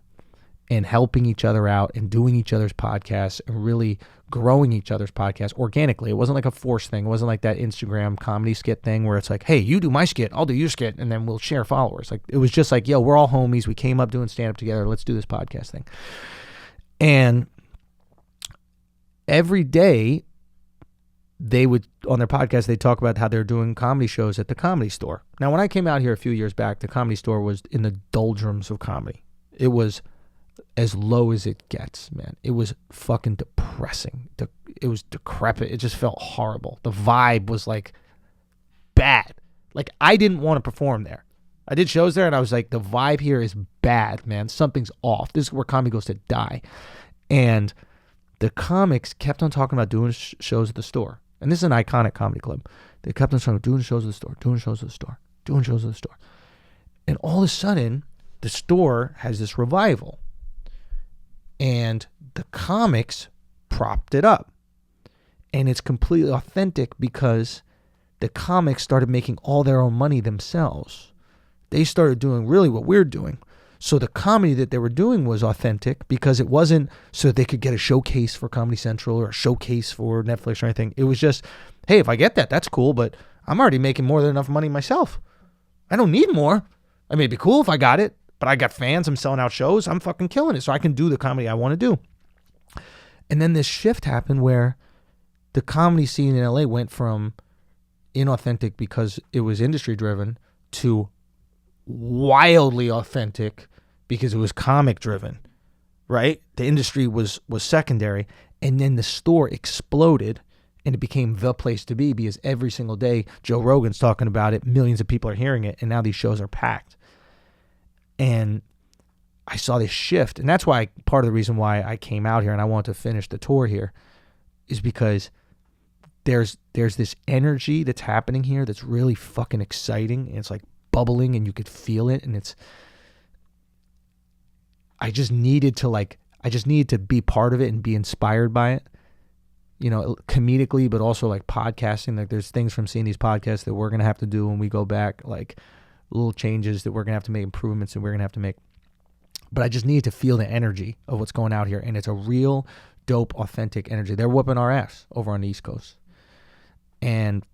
and helping each other out and doing each other's podcasts and really growing each other's podcasts organically. It wasn't like a forced thing. It wasn't like that Instagram comedy skit thing where it's like, hey, you do my skit, I'll do your skit, and then we'll share followers. Like, it was just like, yo, we're all homies. We came up doing stand-up together. Let's do this podcast thing. And every day they would, on their podcast, they'd talk about how they're doing comedy shows at the Comedy Store. Now, when I came out here a few years back, the Comedy Store was in the doldrums of comedy. It was as low as it gets, man. It was fucking depressing. It was decrepit. It just felt horrible. The vibe was like bad. Like, I didn't want to perform there. I did shows there and I was like, the vibe here is bad, man. Something's off. This is where comedy goes to die. And the comics kept on talking about doing shows at the store. And this is an iconic comedy club. They kept on talking about doing shows at the store, doing shows at the store, doing shows at the store. And all of a sudden, the store has this revival. And the comics propped it up. And it's completely authentic because the comics started making all their own money themselves. They started doing really what we're doing. So the comedy that they were doing was authentic because it wasn't so that they could get a showcase for Comedy Central or a showcase for Netflix or anything. It was just, hey, if I get that, that's cool, but I'm already making more than enough money myself. I don't need more. I mean, it'd be cool if I got it. But I got fans, I'm selling out shows, I'm fucking killing it. So I can do the comedy I want to do. And then this shift happened where the comedy scene in LA went from inauthentic because it was industry driven to wildly authentic because it was comic driven, right? The industry was secondary. And then the store exploded and it became the place to be because every single day Joe Rogan's talking about it, millions of people are hearing it, and now these shows are packed. And I saw this shift, and that's why part of the reason why I came out here and I want to finish the tour here is because there's this energy that's happening here that's really fucking exciting, and it's like bubbling and you could feel it, and I just needed to be part of it and be inspired by it, you know, comedically, but also like podcasting. Like, there's things from seeing these podcasts that we're going to have to do when we go back, like little changes that we're going to have to make, improvements that we're going to have to make. But I just need to feel the energy of what's going out here. And it's a real dope, authentic energy. They're whooping our ass over on the East Coast. And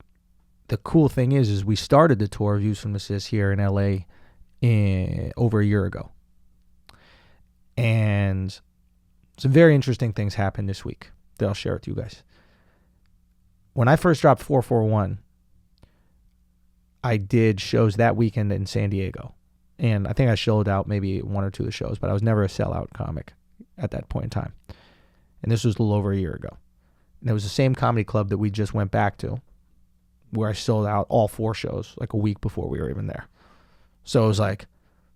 the cool thing is we started the tour of Views from the Sis here in LA over a year ago. And some very interesting things happened this week that I'll share with you guys. When I first dropped 441, I did shows that weekend in San Diego. And I think I showed out maybe one or two of the shows, but I was never a sellout comic at that point in time. And this was a little over a year ago. And it was the same comedy club that we just went back to, where I sold out all 4 shows like a week before we were even there. So it was like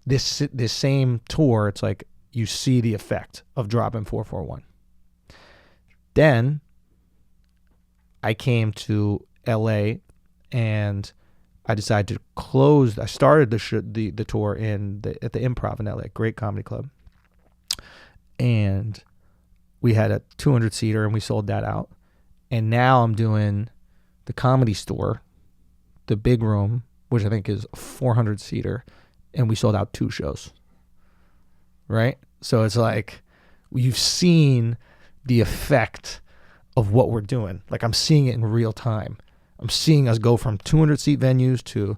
this same tour, it's like you see the effect of dropping 441. Then I came to LA and I decided to close. I started the tour at the Improv in LA, great comedy club, and we had a 200-seater and we sold that out. And now I'm doing the Comedy Store, the big room, which I think is a 400-seater, and we sold out 2 shows. Right? So it's like you've seen the effect of what we're doing. Like, I'm seeing it in real time. I'm seeing us go from 200-seat venues to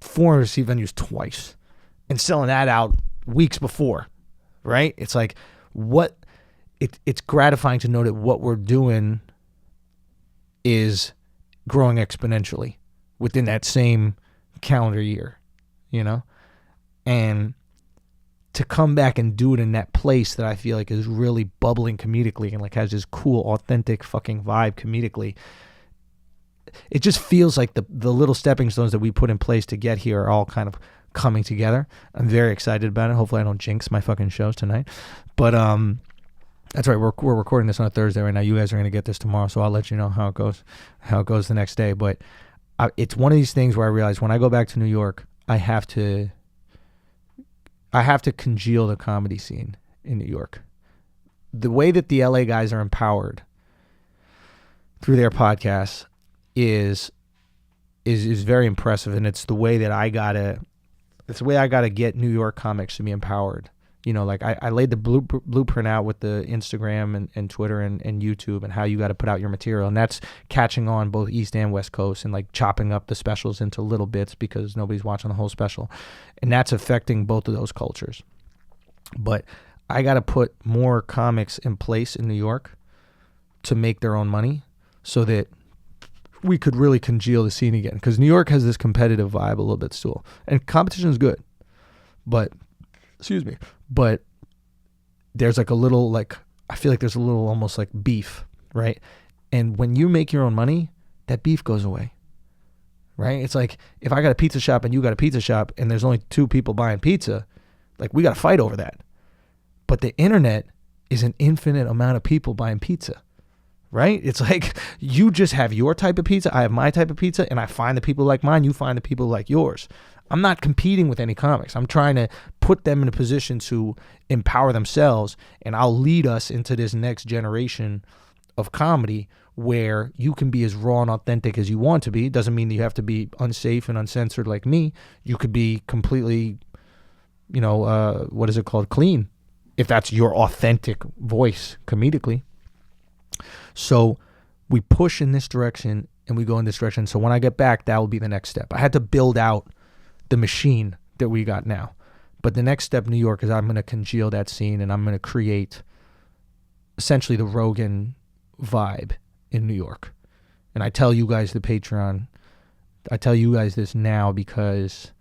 400-seat venues twice and selling that out weeks before, right? It's like, what it's gratifying to know that what we're doing is growing exponentially within that same calendar year, you know? And to come back and do it in that place that I feel like is really bubbling comedically and like has this cool, authentic fucking vibe comedically, it just feels like the little stepping stones that we put in place to get here are all kind of coming together. I'm very excited about it. Hopefully I don't jinx my fucking shows tonight. But that's right. We're recording this on a Thursday right now. You guys are going to get this tomorrow, so I'll let you know how it goes the next day. But it's one of these things where I realize when I go back to New York, I have to congeal the comedy scene in New York. The way that the LA guys are empowered through their podcasts is very impressive, and it's the way that I gotta get New York comics to be empowered. You know, like I laid the blueprint out with the Instagram and Twitter and YouTube and how you got to put out your material. And that's catching on both East and West Coast and like chopping up the specials into little bits because nobody's watching the whole special. And that's affecting both of those cultures. But I got to put more comics in place in New York to make their own money so that we could really congeal the scene again. Because New York has this competitive vibe a little bit still. And competition is good. But there's like a little, like, I feel like there's a little almost like beef, right? And when you make your own money, that beef goes away, right? It's like if I got a pizza shop and you got a pizza shop and there's only 2 people buying pizza, like we got to fight over that. But the internet is an infinite amount of people buying pizza, right? It's like you just have your type of pizza, I have my type of pizza, and I find the people like mine, you find the people like yours. I'm not competing with any comics. I'm trying to put them in a position to empower themselves, and I'll lead us into this next generation of comedy where you can be as raw and authentic as you want to be. It doesn't mean that you have to be unsafe and uncensored like me. You could be completely, what is it called? Clean, if that's your authentic voice comedically. So we push in this direction and we go in this direction. So when I get back, that will be the next step. I had to build out the machine that we got now. But the next step in New York is I'm going to congeal that scene and I'm going to create essentially the Rogan vibe in New York. And I tell you guys the Patreon, I tell you guys this now because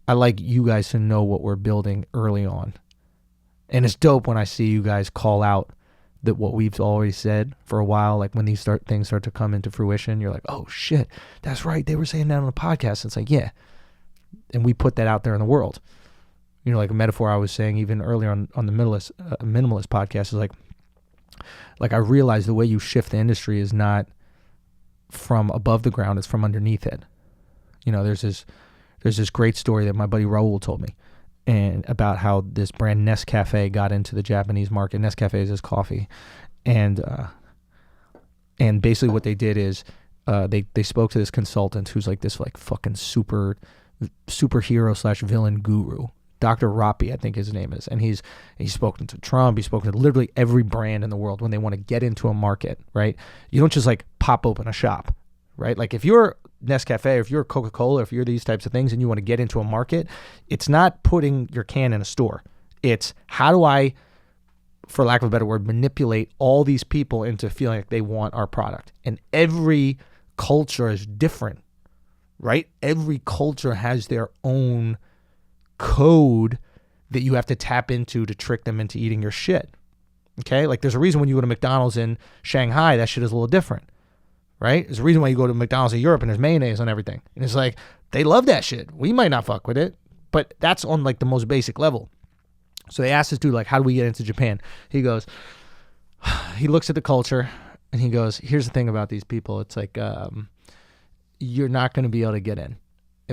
I like you guys to know what we're building early on. And it's dope when I see you guys call out that what we've always said for a while, like when these things start to come into fruition, you're like, oh shit, that's right. They were saying that on the podcast. It's like, yeah. And we put that out there in the world. You know, like a metaphor I was saying even earlier on the minimalist podcast is like I realized the way you shift the industry is not from above the ground, it's from underneath it. You know, there's this great story that my buddy Raul told me and about how this brand Nescafe got into the Japanese market. Nescafe is this coffee. And basically what they did is they spoke to this consultant who's like this like fucking superhero / villain guru, Dr. Rappi, I think his name is, and he's spoken to Trump, he's spoken to literally every brand in the world when they want to get into a market, right? You don't just like pop open a shop, right? Like if you're Nescafe, or if you're Coca-Cola, or if you're these types of things and you want to get into a market, it's not putting your can in a store. It's how do I, for lack of a better word, manipulate all these people into feeling like they want our product. And every culture is different. Right? Every culture has their own code that you have to tap into to trick them into eating your shit. Okay? Like there's a reason when you go to McDonald's in Shanghai, that shit is a little different. Right? There's a reason why you go to McDonald's in Europe and there's mayonnaise on everything. And it's like, they love that shit. We might not fuck with it, but that's on like the most basic level. So they asked this dude, like, how do we get into Japan? He goes, he looks at the culture and he goes, here's the thing about these people. It's like, you're not going to be able to get in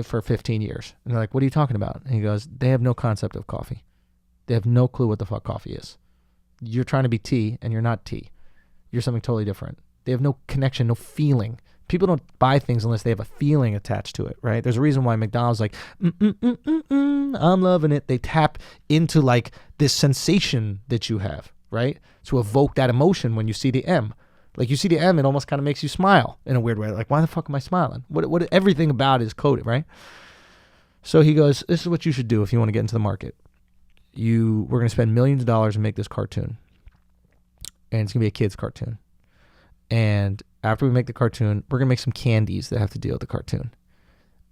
for 15 years. And they're like, what are you talking about? And he goes, they have no concept of coffee. They have no clue what the fuck coffee is. You're trying to be tea and you're not tea. You're something totally different. They have no connection, no feeling. People don't buy things unless they have a feeling attached to it, right? There's a reason why McDonald's like, I'm loving it. They tap into like this sensation that you have, right? To evoke that emotion when you see the M. Like you see the M, it almost kind of makes you smile in a weird way. Like, why the fuck am I smiling? What everything about it is coded, right? So he goes, this is what you should do if you want to get into the market. We're going to spend millions of dollars and make this cartoon. and it's going to be a kid's cartoon. And after we make the cartoon, we're going to make some candies that have to deal with the cartoon.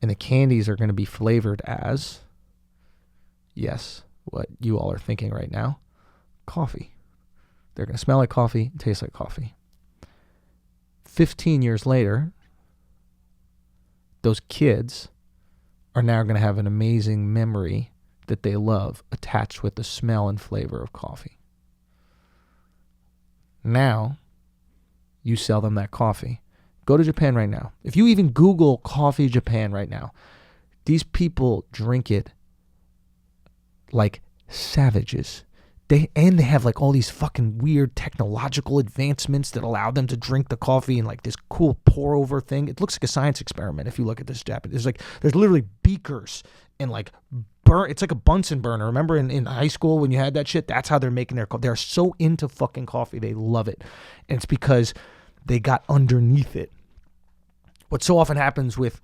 And the candies are going to be flavored as, yes, what you all are thinking right now, coffee. They're going to smell like coffee, taste like coffee. 15 years later, those kids are now going to have an amazing memory that they love attached with the smell and flavor of coffee. Now, you sell them that coffee. Go to Japan right now. If you even Google coffee Japan right now, these people drink it like savages. They have like all these fucking weird technological advancements that allow them to drink the coffee in like this cool pour over thing. It looks like a science experiment if you look at this Japanese. There's literally beakers and like it's like a Bunsen burner. Remember in high school when you had that shit? That's how they're making their coffee. They're so into fucking coffee. They love it. And it's because they got underneath it. What so often happens with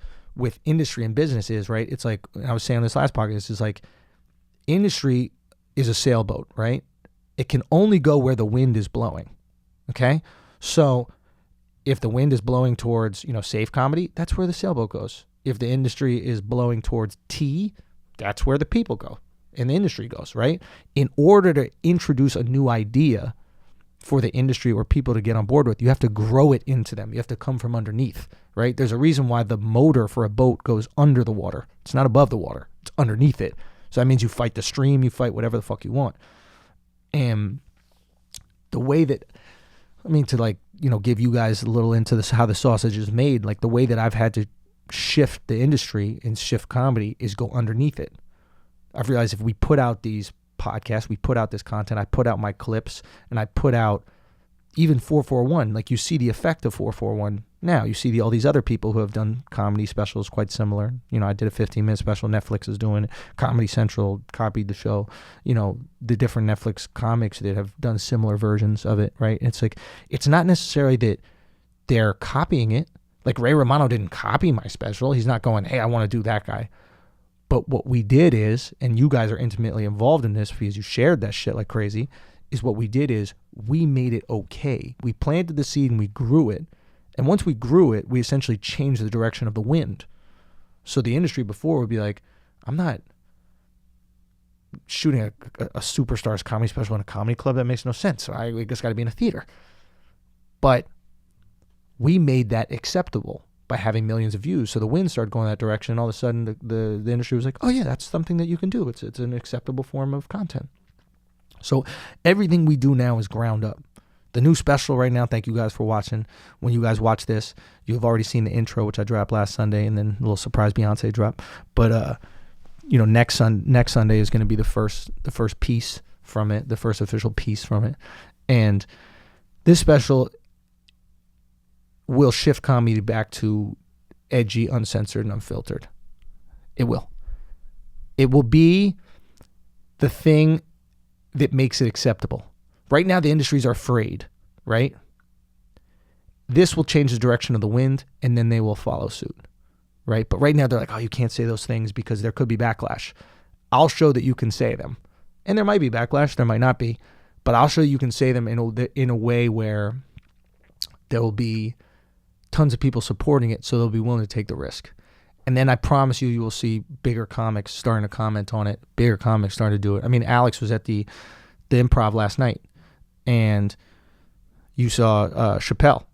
industry and business is, right? It's like, I was saying on this last podcast, is like industry is a sailboat, right? It can only go where the wind is blowing, okay? So if the wind is blowing towards, safe comedy, that's where the sailboat goes. If the industry is blowing towards tea, that's where the people go and the industry goes, right? In order to introduce a new idea for the industry or people to get on board with, you have to grow it into them. You have to come from underneath, right? There's a reason why the motor for a boat goes under the water. It's not above the water. It's underneath it. So that means you fight the stream, you fight whatever the fuck you want. And the way that, to give you guys a little into this, how the sausage is made, like the way that I've had to shift the industry and shift comedy is go underneath it. I've realized if we put out these podcasts, we put out this content, I put out my clips, and I put out even 441, like you see the effect of 441 now. You see all these other people who have done comedy specials quite similar. I did a 15-minute special. Netflix is doing it. Comedy Central copied the show. The different Netflix comics that have done similar versions of it, right? It's like, it's not necessarily that they're copying it. Like Ray Romano didn't copy my special. He's not going, hey, I want to do that guy. But what we did is, and you guys are intimately involved in this because you shared that shit like crazy, is what we did is we made it okay. We planted the seed and we grew it. And once we grew it, we essentially changed the direction of the wind. So the industry before would be like, I'm not shooting a superstar's comedy special in a comedy club. That makes no sense. So I just got to be in a theater. But we made that acceptable by having millions of views. So the wind started going that direction. And all of a sudden, the industry was like, oh yeah, that's something that you can do. It's an acceptable form of content. So everything we do now is ground up. The new special right now, thank you guys for watching. When you guys watch this, you've already seen the intro, which I dropped last Sunday, and then a little surprise Beyonce drop. But next Sunday is going to be the first piece from it, the first official piece from it. And this special will shift comedy back to edgy, uncensored, and unfiltered. It will. It will be the thing that makes it acceptable. Right now, the industries are afraid, right? This will change the direction of the wind, and then they will follow suit, right? But right now, they're like, oh, you can't say those things because there could be backlash. I'll show that you can say them. And there might be backlash, there might not be, but I'll show you can say them in a way where there will be tons of people supporting it, so they'll be willing to take the risk. And then I promise you will see bigger comics starting to comment on it, bigger comics starting to do it. I mean, Alex was at the Improv last night, and you saw Chappelle.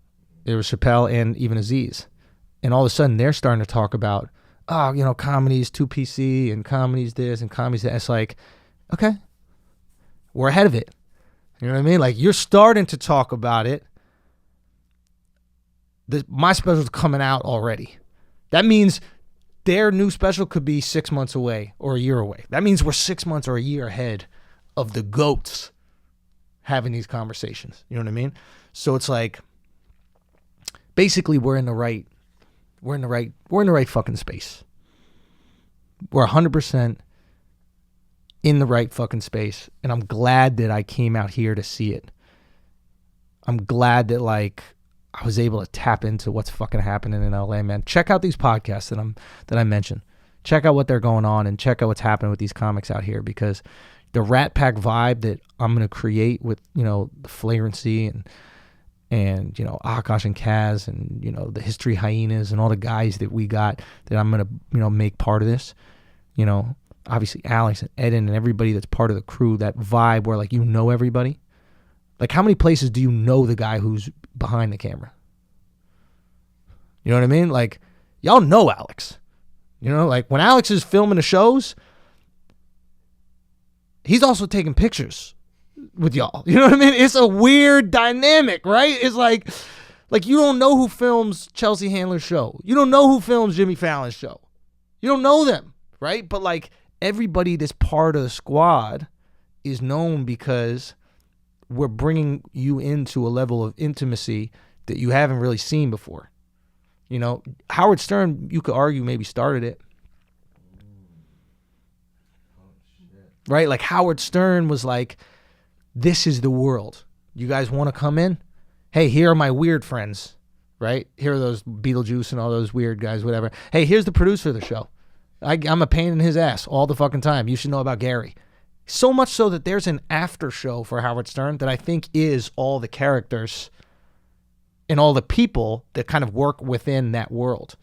There was Chappelle and even Aziz. And all of a sudden, they're starting to talk about, comedy's too PC, and comedy's this, and comedy's that. It's like, okay, we're ahead of it. You know what I mean? Like, you're starting to talk about it. My special's coming out already. That means their new special could be 6 months away or a year away. That means we're 6 months or a year ahead of the GOATs having these conversations. You know what I mean? So it's like, basically we're in the right fucking space. We're 100% in the right fucking space. And I'm glad that I came out here to see it. I'm glad that I was able to tap into what's fucking happening in LA, man. Check out these podcasts that I mentioned. Check out what they're going on and check out what's happening with these comics out here, because the Rat Pack vibe that I'm gonna create with, you know, the Flagrancy and you know, Akash and Kaz and, you know, the History Hyenas and all the guys that we got that I'm gonna, you know, make part of this. You know, obviously Alex and Eden and everybody that's part of the crew, that vibe where like you know everybody. Like how many places do you know the guy who's behind the camera? You know what I mean? Like y'all know Alex. You know, like when Alex is filming the shows, he's also taking pictures with y'all. You know what I mean? It's a weird dynamic, right? It's like you don't know who films Chelsea Handler's show. You don't know who films Jimmy Fallon's show. You don't know them, right? But like everybody that's part of the squad is known because we're bringing you into a level of intimacy that you haven't really seen before. You know, Howard Stern, you could argue maybe started it. Right? Like Howard Stern was like, this is the world. You guys want to come in? Hey, here are my weird friends, right? Here are those Beetlejuice and all those weird guys, whatever. Hey, here's the producer of the show. I'm a pain in his ass all the fucking time. You should know about Gary. So much so that there's an after show for Howard Stern that I think is all the characters and all the people that kind of work within that world.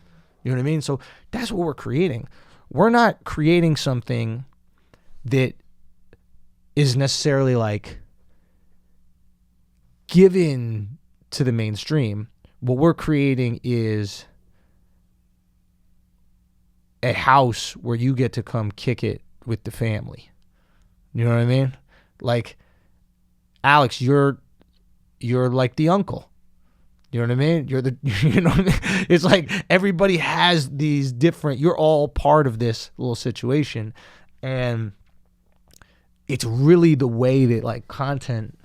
You know what I mean? So that's what we're creating. We're not creating something that is necessarily like given to the mainstream. What we're creating is a house where you get to come kick it with the family. You know what I mean? Like, Alex, you're like the uncle. You know what I mean? You're the, you know what I mean? It's like everybody has these different, you're all part of this little situation. And it's really the way that like content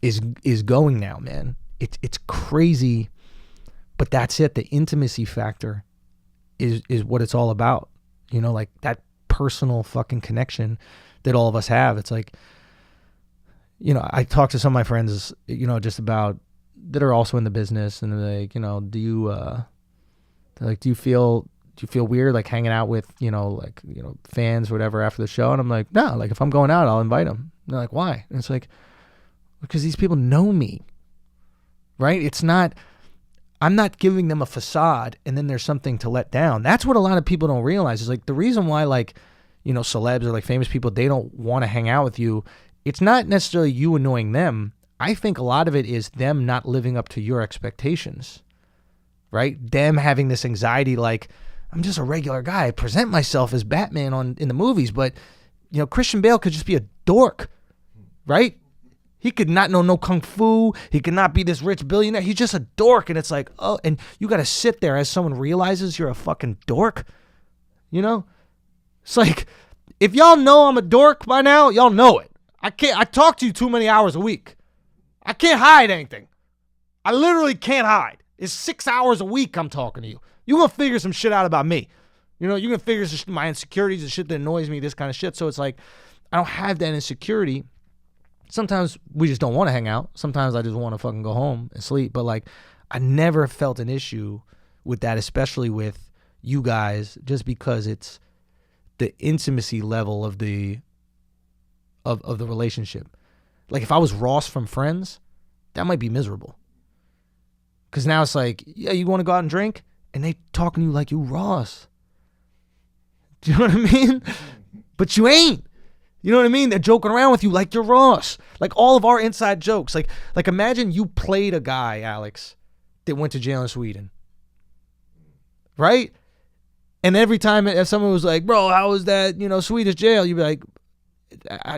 is going now, man. It's crazy, but that's it. The intimacy factor is what it's all about. You know, like that personal fucking connection that all of us have. It's like, you know, I talk to some of my friends, you know, just about that are also in the business, and they're like, you know, do you feel weird like hanging out with, you know, like, you know, fans or whatever after the show? And I'm like, no, like if I'm going out, I'll invite them. And they're like, why? And it's like, because these people know me, right? It's not, I'm not giving them a facade and then there's something to let down. That's what a lot of people don't realize is like the reason why, like, you know, celebs or like famous people, they don't want to hang out with you. It's not necessarily you annoying them. I think a lot of it is them not living up to your expectations, right? Them having this anxiety, like, I'm just a regular guy. I present myself as Batman in the movies, but, you know, Christian Bale could just be a dork, right? He could not know no kung fu. He could not be this rich billionaire. He's just a dork. And it's like, oh, and you got to sit there as someone realizes you're a fucking dork, you know? It's like, if y'all know I'm a dork by now, y'all know it. I talk to you too many hours a week. I can't hide anything. I literally can't hide. It's 6 hours a week I'm talking to you. You're going to figure some shit out about me. You know, you're going to figure my insecurities and shit that annoys me, this kind of shit. So it's like, I don't have that insecurity. Sometimes we just don't want to hang out. Sometimes I just want to fucking go home and sleep. But like, I never felt an issue with that, especially with you guys, just because it's the intimacy level of the relationship. Like if I was Ross from Friends, that might be miserable. Because now it's like, yeah, you want to go out and drink? And they talking to you like you Ross. Do you know what I mean? But you ain't. You know what I mean? They're joking around with you like you're Ross. Like all of our inside jokes. Like imagine you played a guy, Alex, that went to jail in Sweden. Right? And every time if someone was like, bro, how was that, you know, Swedish jail? You'd be like,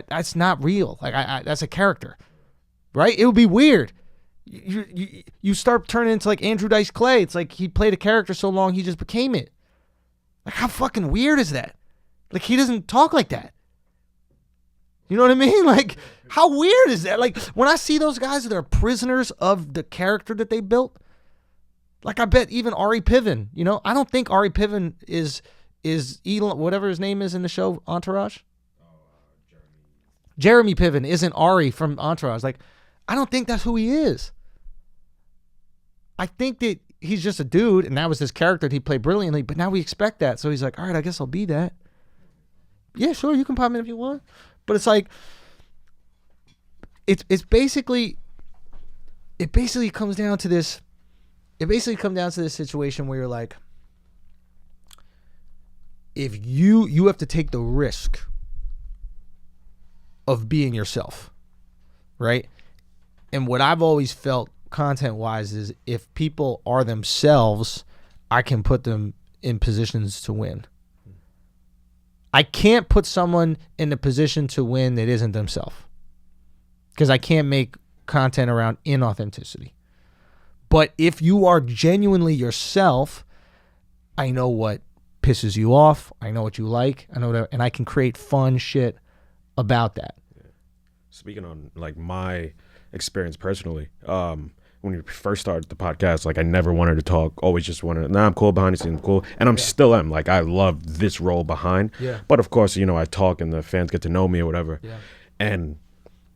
that's not real. Like that's a character. Right? It would be weird. You start turning into like Andrew Dice Clay. It's like he played a character so long he just became it. Like how fucking weird is that? Like he doesn't talk like that. You know what I mean? Like how weird is that? Like when I see those guys that are prisoners of the character that they built, like I bet even Ari Piven, you know, I don't think Ari Piven is Elon, whatever his name is in the show Entourage. Jeremy Piven isn't Ari from Entourage. Like I don't think that's who he is. I think that he's just a dude, and that was his character that he played brilliantly, but now we expect that. So he's like, all right, I guess I'll be that. Yeah, sure, you can pop in if you want. But it's like, it basically comes down to this. It basically comes down to this situation where you're like, if you have to take the risk of being yourself, right? And what I've always felt content-wise is if people are themselves, I can put them in positions to win. I can't put someone in a position to win that isn't themselves, because I can't make content around inauthenticity. But if you are genuinely yourself, I know what pisses you off. I know what you like. I know that, and I can create fun shit about that. Yeah. Speaking on like my experience personally, when we first started the podcast, like I never wanted to talk. Always just wanted, I'm cool behind the scenes, cool, and I'm still am. Like I love this role behind. Yeah. But of course, I talk and the fans get to know me or whatever. Yeah. And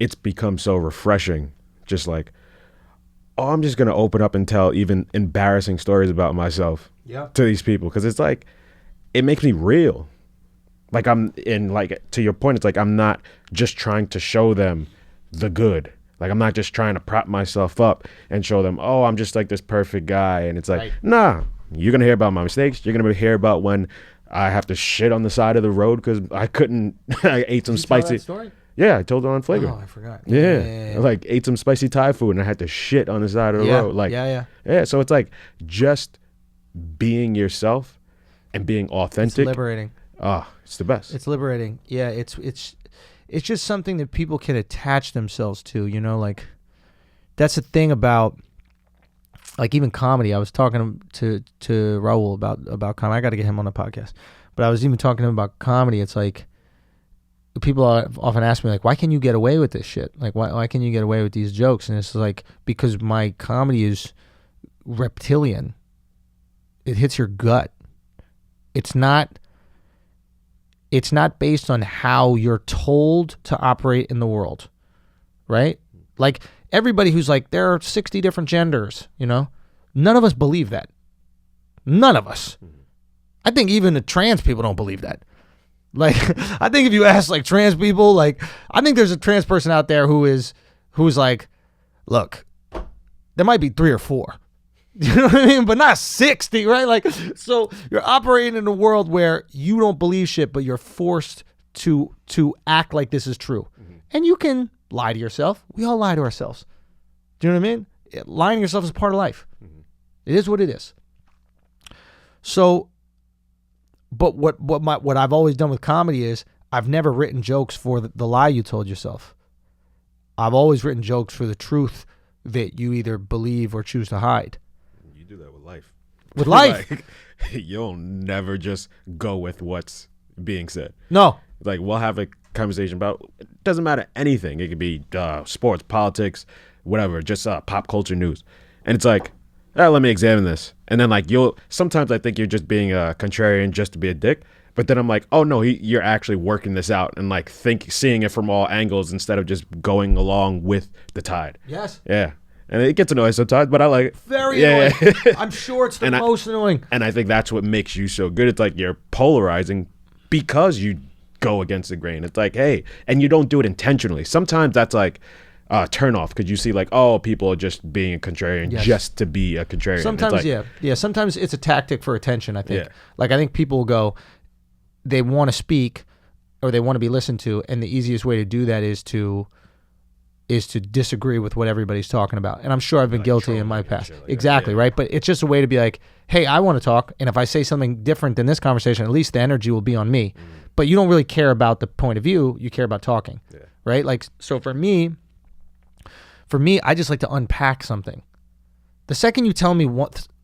it's become so refreshing, just like, oh, I'm just gonna open up and tell even embarrassing stories about myself to these people, because it's like, it makes me real. Like I'm in, like, to your point, it's like I'm not just trying to show them the good. Like I'm not just trying to prop myself up and show them, oh, I'm just like this perfect guy. And it's like, nah, you're gonna hear about my mistakes. You're gonna hear about when I have to shit on the side of the road because I couldn't. I ate some spicy. Tell that story? Yeah, I told it on Flagrant. Oh, I forgot. Yeah. I like ate some spicy Thai food and I had to shit on the side of the road. Like, yeah. So it's like just being yourself and being authentic. It's liberating. It's the best. It's liberating. Yeah, it's just something that people can attach themselves to, like that's the thing about like even comedy. I was talking to Raul about comedy. I got to get him on the podcast. But I was even talking to him about comedy. It's like people often ask me like, why can you get away with this shit? Like why can you get away with these jokes? And it's like, because my comedy is reptilian. It hits your gut. It's not based on how you're told to operate in the world, right? Like everybody who's like, there are 60 different genders, none of us believe that. None of us. I think even the trans people don't believe that. Like, I think if you ask like trans people, like, I think there's a trans person out there who's like, look, there might be 3 or 4. You know what I mean? But not 60, right? Like, so you're operating in a world where you don't believe shit, but you're forced to act like this is true. Mm-hmm. And you can lie to yourself. We all lie to ourselves. Do you know what I mean? Lying to yourself is part of life. Mm-hmm. It is what it is. So, but what I've always done with comedy is I've never written jokes for the lie you told yourself. I've always written jokes for the truth that you either believe or choose to hide. You do that with life. With life. Like, you'll never just go with what's being said. No. Like, we'll have a conversation about, it doesn't matter anything. It could be sports, politics, whatever, just pop culture news. And it's like, let me examine this. And then like sometimes I think you're just being a contrarian just to be a dick. But then I'm like, oh no, you're actually working this out and like seeing it from all angles instead of just going along with the tide. Yes. Yeah. And it gets annoying sometimes, but I like it. Very annoying. I'm sure it's the most annoying. And I think that's what makes you so good. It's like you're polarizing because you go against the grain. It's like, hey, and you don't do it intentionally. Sometimes that's like turn off because you see like, oh, people are just being a contrarian just to be a contrarian. Sometimes, like, sometimes it's a tactic for attention, I think. Yeah. Like, I think people go, they want to speak or they want to be listened to, and the easiest way to do that is to disagree with what everybody's talking about. And I'm sure I've been like guilty in my past. Like exactly, right? But it's just a way to be like, hey, I want to talk, and if I say something different than this conversation, at least the energy will be on me. But you don't really care about the point of view, you care about talking. Yeah. Right? Like, so for me, I just like to unpack something. The second you tell me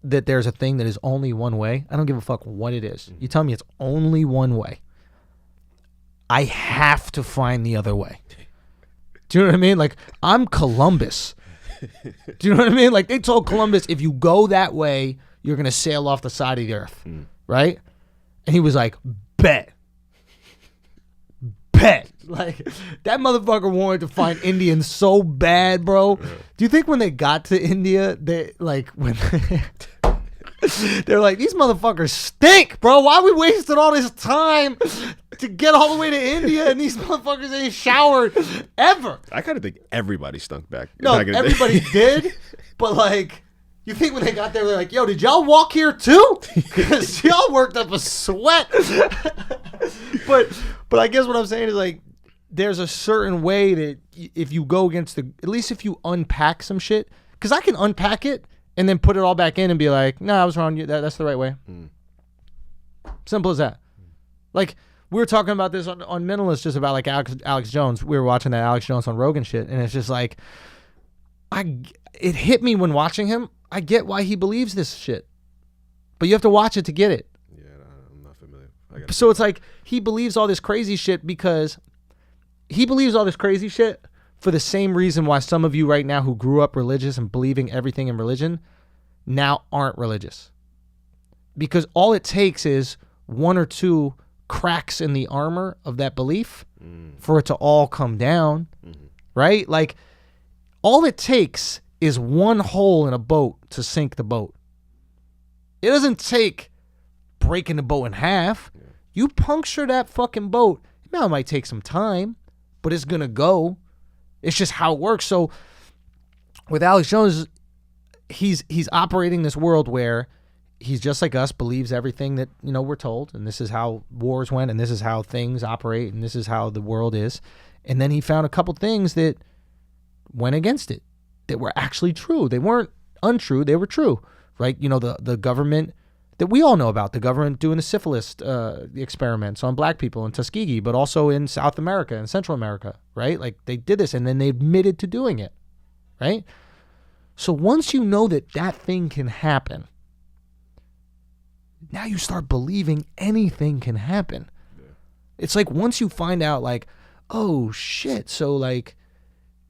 that there's a thing that is only one way, I don't give a fuck what it is. You tell me it's only one way, I have to find the other way. Do you know what I mean? Like, I'm Columbus. Do you know what I mean? Like, they told Columbus, if you go that way, you're going to sail off the side of the earth. Right? And he was like, bet. Like, that motherfucker wanted to find Indians so bad, bro. Do you think when they got to India, they're like, these motherfuckers stink, bro. Why are we wasting all this time to get all the way to India, and these motherfuckers ain't showered ever. I kind of think everybody stunk back. No, back in the day. everybody did, but like, you think when they got there, they're like, yo, did y'all walk here too? Because y'all worked up a sweat. but I guess what I'm saying is like, there's a certain way that if you go against at least if you unpack some shit, because I can unpack it and then put it all back in and be like, no, I was wrong. That's the right way. Simple as that. Like, we were talking about this on Minimalist, just about like Alex Jones. We were watching that Alex Jones on Rogan shit, and it's just like, it hit me when watching him. I get why he believes this shit, but you have to watch it to get it. Yeah, I'm not familiar. So it's like he believes all this crazy shit because he believes all this crazy shit for the same reason why some of you right now who grew up religious and believing everything in religion now aren't religious. Because all it takes is one or two cracks in the armor of that belief for it to all come down, right? Like, all it takes is one hole in a boat to sink the boat. It doesn't take breaking the boat in half. Yeah. You puncture that fucking boat. Now it might take some time, but it's going to go. It's just how it works. So with Alex Jones, he's operating this world where he's just like us, believes everything that, you know, we're told, and this is how wars went, and this is how things operate, and this is how the world is. And then he found a couple things that went against it, that were actually true. They weren't untrue, they were true, right? You know, the government that we all know about, the government doing the syphilis experiments on black people in Tuskegee, but also in South America and Central America, right? Like, they did this, and then they admitted to doing it, right? So once you know that that thing can happen, now you start believing anything can happen. Yeah. It's like once you find out, like, oh, shit, so, like,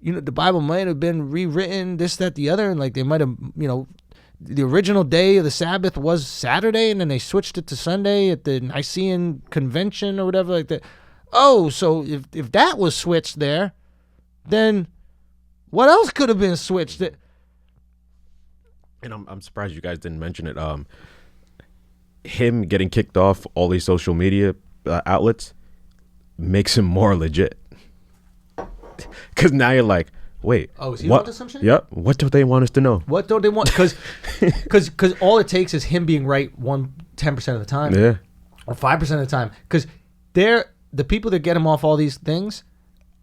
you know, the Bible might have been rewritten, this, that, the other, and, like, they might have, you know, the original day of the Sabbath was Saturday, and then they switched it to Sunday at the Nicene Convention or whatever like that. Oh, so if that was switched there, then what else could have been switched? And I'm surprised you guys didn't mention it. Him getting kicked off all these social media outlets makes him more legit. Because now you're like, wait. Oh, is he what? onto some shit? Yep. What do they want us to know? What don't they want? Because all it takes is him being right 10% of the time. Yeah. Or 5% of the time. Because the people that get him off all these things,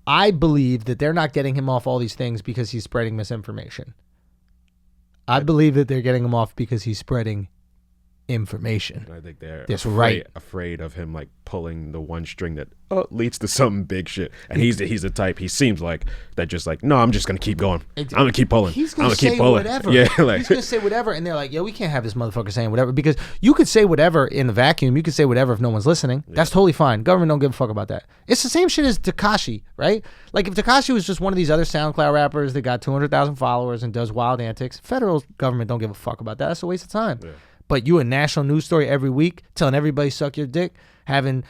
I believe that they're not getting him off all these things because he's spreading misinformation. I believe that they're getting him off because he's spreading information. I think they're afraid of him, like, pulling the one string that leads to some big shit. And he's the type, he seems like that, just like, no, I'm just gonna keep going. I'm gonna keep pulling. He's gonna say whatever. Yeah, like, he's gonna say whatever, and they're like, yo, we can't have this motherfucker saying whatever, because you could say whatever in the vacuum. You could say whatever if no one's listening. Yeah. That's totally fine. Government don't give a fuck about that. It's the same shit as Tekashi, right? Like, if Tekashi was just one of these other SoundCloud rappers that got 200,000 followers and does wild antics, federal government don't give a fuck about that. That's a waste of time. Yeah. But you a national news story every week telling everybody suck your dick, having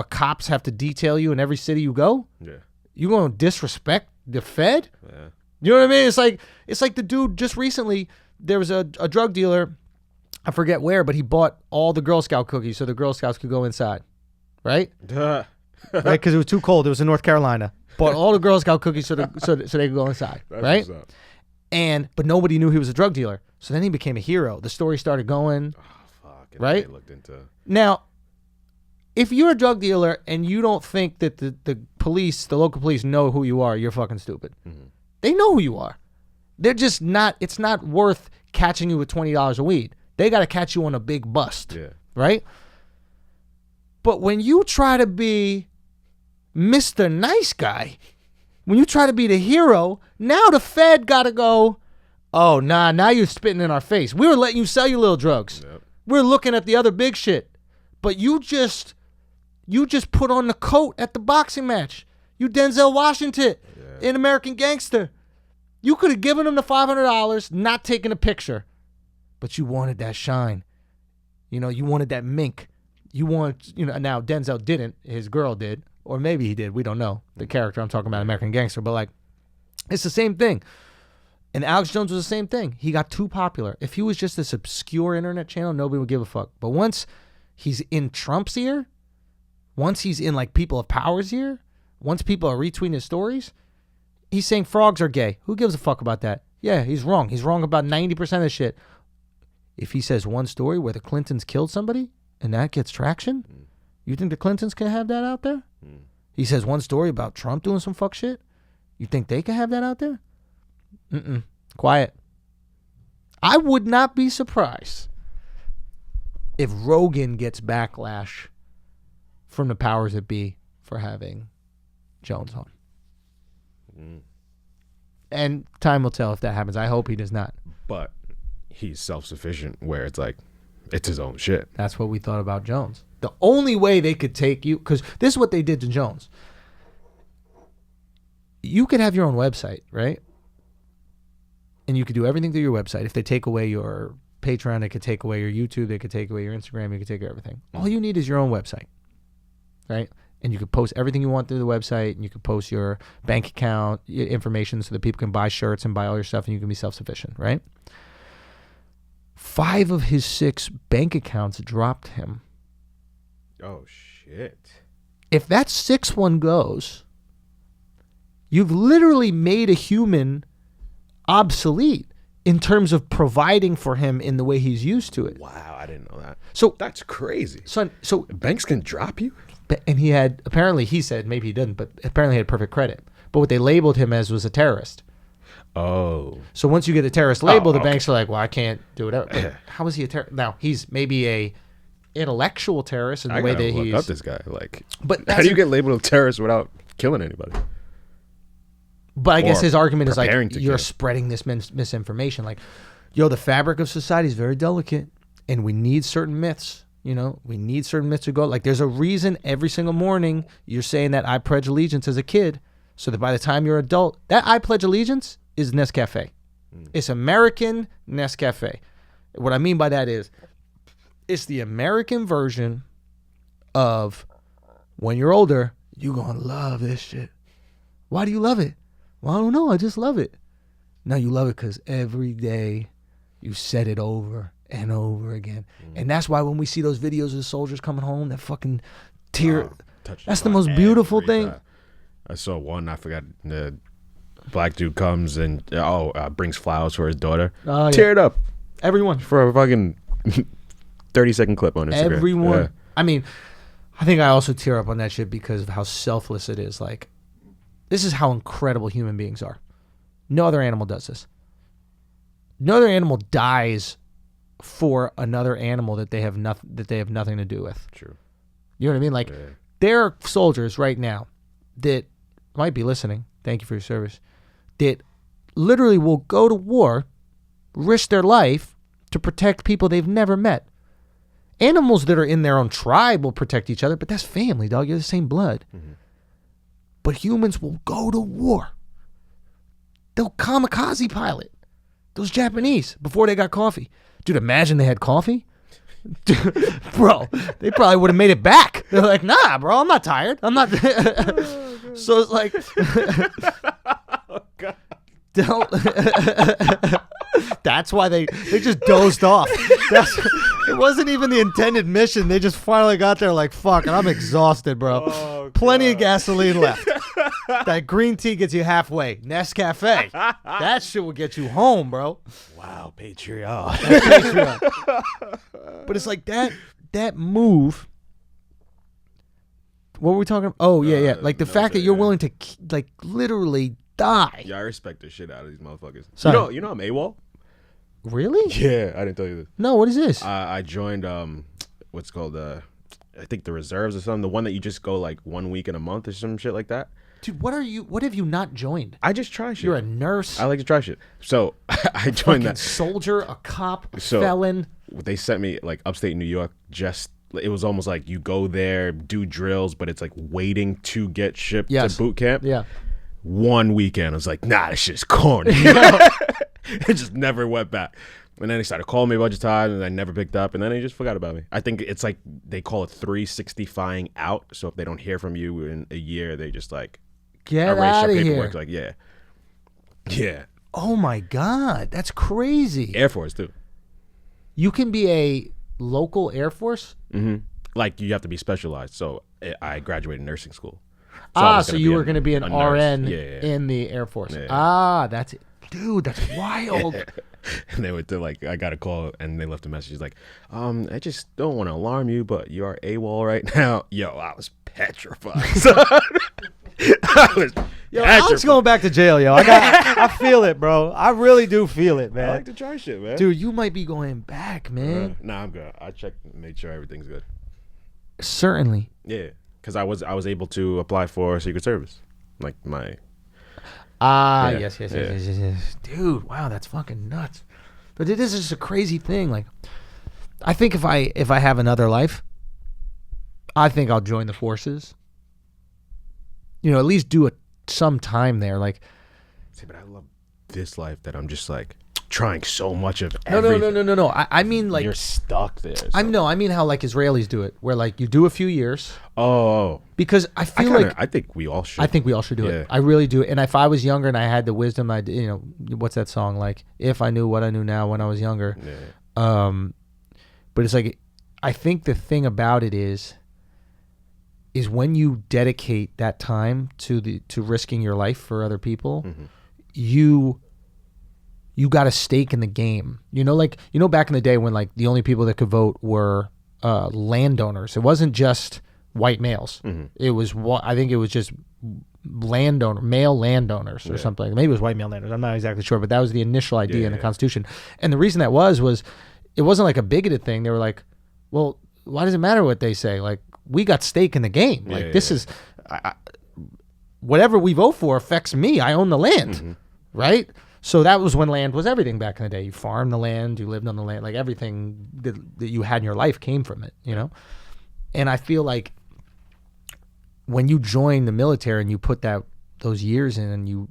cops have to detail you in every city you go. Yeah, you gonna disrespect the Fed? Yeah, you know what I mean? It's like the dude just recently. There was a drug dealer, I forget where, but he bought all the Girl Scout cookies so the Girl Scouts could go inside, right? Right, because it was too cold. It was in North Carolina. Bought all the Girl Scout cookies so they could go inside, right? But nobody knew he was a drug dealer. So then he became a hero. The story started going, right? They looked into... Now, if you're a drug dealer and you don't think that the police, the local police, know who you are, you're fucking stupid. Mm-hmm. They know who you are. They're just not... It's not worth catching you with $20 a weed. They got to catch you on a big bust, right? But when you try to be Mr. Nice Guy, when you try to be the hero, now the Fed got to go... Oh, nah, now you're spitting in our face. We were letting you sell your little drugs. Yep. We're looking at the other big shit. But you just put on the coat at the boxing match. You Denzel Washington in American Gangster. You could have given him the $500, not taken a picture. But you wanted that shine. You know, you wanted that mink. You want, you know, now Denzel didn't. His girl did. Or maybe he did. We don't know. The character I'm talking about, American Gangster. But, like, it's the same thing. And Alex Jones was the same thing. He got too popular. If he was just this obscure internet channel, nobody would give a fuck. But once he's in Trump's ear, once he's in like people of power's ear, once people are retweeting his stories, he's saying frogs are gay. Who gives a fuck about that? Yeah, he's wrong. He's wrong about 90% of the shit. If he says one story where the Clintons killed somebody and that gets traction, you think the Clintons can have that out there? He says one story about Trump doing some fuck shit. You think they can have that out there? Quiet. I would not be surprised if Rogan gets backlash from the powers that be for having Jones on. And time will tell if that happens. I hope he does not. But he's self-sufficient where it's like, it's his own shit. That's what we thought about Jones. The only way they could take you, because this is what they did to Jones. You could have your own website, right? And you could do everything through your website. If they take away your Patreon, they could take away your YouTube, they could take away your Instagram, you could take everything. All you need is your own website, right? And you could post everything you want through the website, and you could post your bank account information so that people can buy shirts and buy all your stuff, and you can be self-sufficient, right? 5 of his 6 bank accounts dropped him. Oh, shit. If that 6th one goes, you've literally made a human obsolete in terms of providing for him in the way he's used to it. Wow, I didn't know that. So that's crazy. So banks can drop you? And he had, apparently he said, maybe he didn't, but apparently he had perfect credit. But what they labeled him as was a terrorist. Oh. So once you get a terrorist label, the banks are like, well, I can't do whatever. But how is he a terrorist? Now, he's maybe a intellectual terrorist in the way that he's... look up this guy. Like, but how do you get labeled a terrorist without killing anybody? But I guess his argument is like, you're kill. spreading this misinformation. Like, yo, the fabric of society is very delicate, and we need certain myths. You know, we need certain myths to go. Like, there's a reason every single morning you're saying that I pledge allegiance as a kid, so that by the time you're an adult, that I pledge allegiance is Nescafe. It's American Nescafe. What I mean by that is, it's the American version of when you're older, you're going to love this shit. Why do you love it? Well, I don't know. I just love it. Now you love it because every day you said it over and over again. And that's why when we see those videos of the soldiers coming home, that fucking tear, that's the most beautiful thing. I saw one, I forgot, the black dude comes and brings flowers for his daughter. Tear it up. Everyone. For a fucking 30-second clip on Instagram. Everyone. Yeah. I mean, I think I also tear up on that shit because of how selfless it is. Like, this is how incredible human beings are. No other animal does this. No other animal dies for another animal that they have nothing to do with. True. You know what I mean? Like, there are soldiers right now that might be listening. Thank you for your service. That literally will go to war, risk their life to protect people they've never met. Animals that are in their own tribe will protect each other, but that's family, dog. You're the same blood. Mm-hmm. But humans will go to war. They'll kamikaze pilot those Japanese before they got coffee. Dude, imagine they had coffee. Bro, they probably would have made it back. They're like, nah, bro, I'm not tired. I'm not. So it's like, oh, God. Don't. That's why they just dozed off. It wasn't even the intended mission. They just finally got there like, fuck, and I'm exhausted, bro. Oh, plenty of gasoline left. That green tea gets you halfway. Nescafe. That shit will get you home, bro. Wow, Patreon. But it's like that move. What were we talking about? Oh, yeah. Like the fact that you're willing to like literally die. Yeah, I respect the shit out of these motherfuckers. Son. You know I'm AWOL? Really? Yeah, I didn't tell you this. No, what is this? I joined what's called I think the reserves or something. The one that you just go like 1 week in a month or some shit like that. Dude, what have you not joined? I just try shit. You're a nurse. I like to try shit. So I joined that. Soldier, a cop, a felon. They sent me like upstate New York. It was almost like you go there, do drills, but it's like waiting to get shipped to boot camp. Yeah. 1 weekend, I was like, nah, this shit's corny. It just never went back. And then they started calling me a bunch of times, and I never picked up, and then they just forgot about me. I think it's like they call it 360-fying out. So if they don't hear from you in a year, they just like get out of here. Like, yeah. Oh my God, that's crazy. Air Force too. You can be a local Air Force. Mm-hmm. like you have to be specialized. So I graduated nursing school. So so you were going to be an RN yeah. in the Air Force. Yeah. That's it. Dude, that's wild. And they would like, I got a call and they left a message like, I just don't want to alarm you, but you are AWOL right now. Yo, I was petrified. I was Alex going back to jail, yo. I feel it, bro. I really do feel it, man. I like to try shit, man. Dude, you might be going back, man. Nah, I'm good. I checked and made sure everything's good. Certainly. Yeah, because I was able to apply for Secret Service, like my. Yes. Dude, wow, that's fucking nuts. But this is a crazy thing. Like, I think if I have another life, I think I'll join the forces. You know, at least do some time there. Like, see, but I love this life that I'm just like trying so much of everything. No. I mean, like, you're stuck there. So. I mean how like Israelis do it, where like you do a few years. Oh. Because I feel I think we all should. I think we all should do it. I really do. And if I was younger and I had the wisdom, what's that song like? If I knew what I knew now when I was younger. Yeah. But it's like, I think the thing about it is when you dedicate that time to risking your life for other people, you got a stake in the game. Back in the day when like the only people that could vote were landowners. It wasn't just white males. It was I think it was just male landowners or something. Maybe it was white male landowners. I'm not exactly sure, but that was the initial idea in the Constitution. And the reason that was it wasn't like a bigoted thing. They were like, well, why does it matter what they say? Like, we got stake in the game. Like, this is whatever we vote for affects me. I own the land, right? So that was when land was everything back in the day. You farmed the land, you lived on the land, like everything that you had in your life came from it, you know? And I feel like when you join the military and you put those years in and you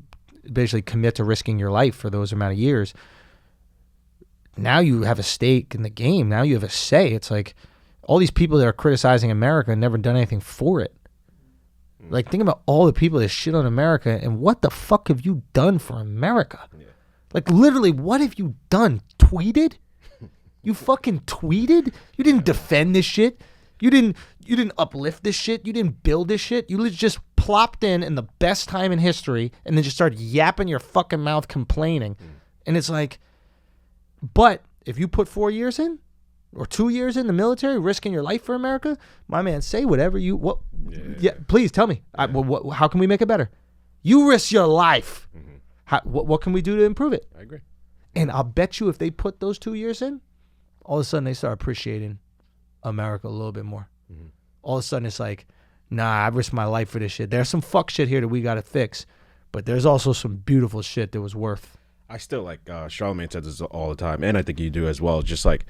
basically commit to risking your life for those amount of years, now you have a stake in the game. Now you have a say. It's like all these people that are criticizing America and never done anything for it. Like, think about all the people that shit on America and what the fuck have you done for America? Yeah. Like, literally, what have you done? Tweeted? You fucking tweeted? You didn't defend this shit. You didn't uplift this shit. You didn't build this shit. You just plopped in the best time in history and then just started yapping your fucking mouth complaining. And it's like, but if you put 4 years in, or 2 years in the military, risking your life for America, my man, say whatever you please tell me. How can we make it better? You risk your life. What can we do to improve it? I agree. And I'll bet you if they put those 2 years in, all of a sudden they start appreciating America a little bit more. All of a sudden it's like, nah, I risked my life for this shit. There's some fuck shit here that we got to fix, but there's also some beautiful shit that was worth. I still like, Charlamagne says this all the time, and I think you do as well, just like,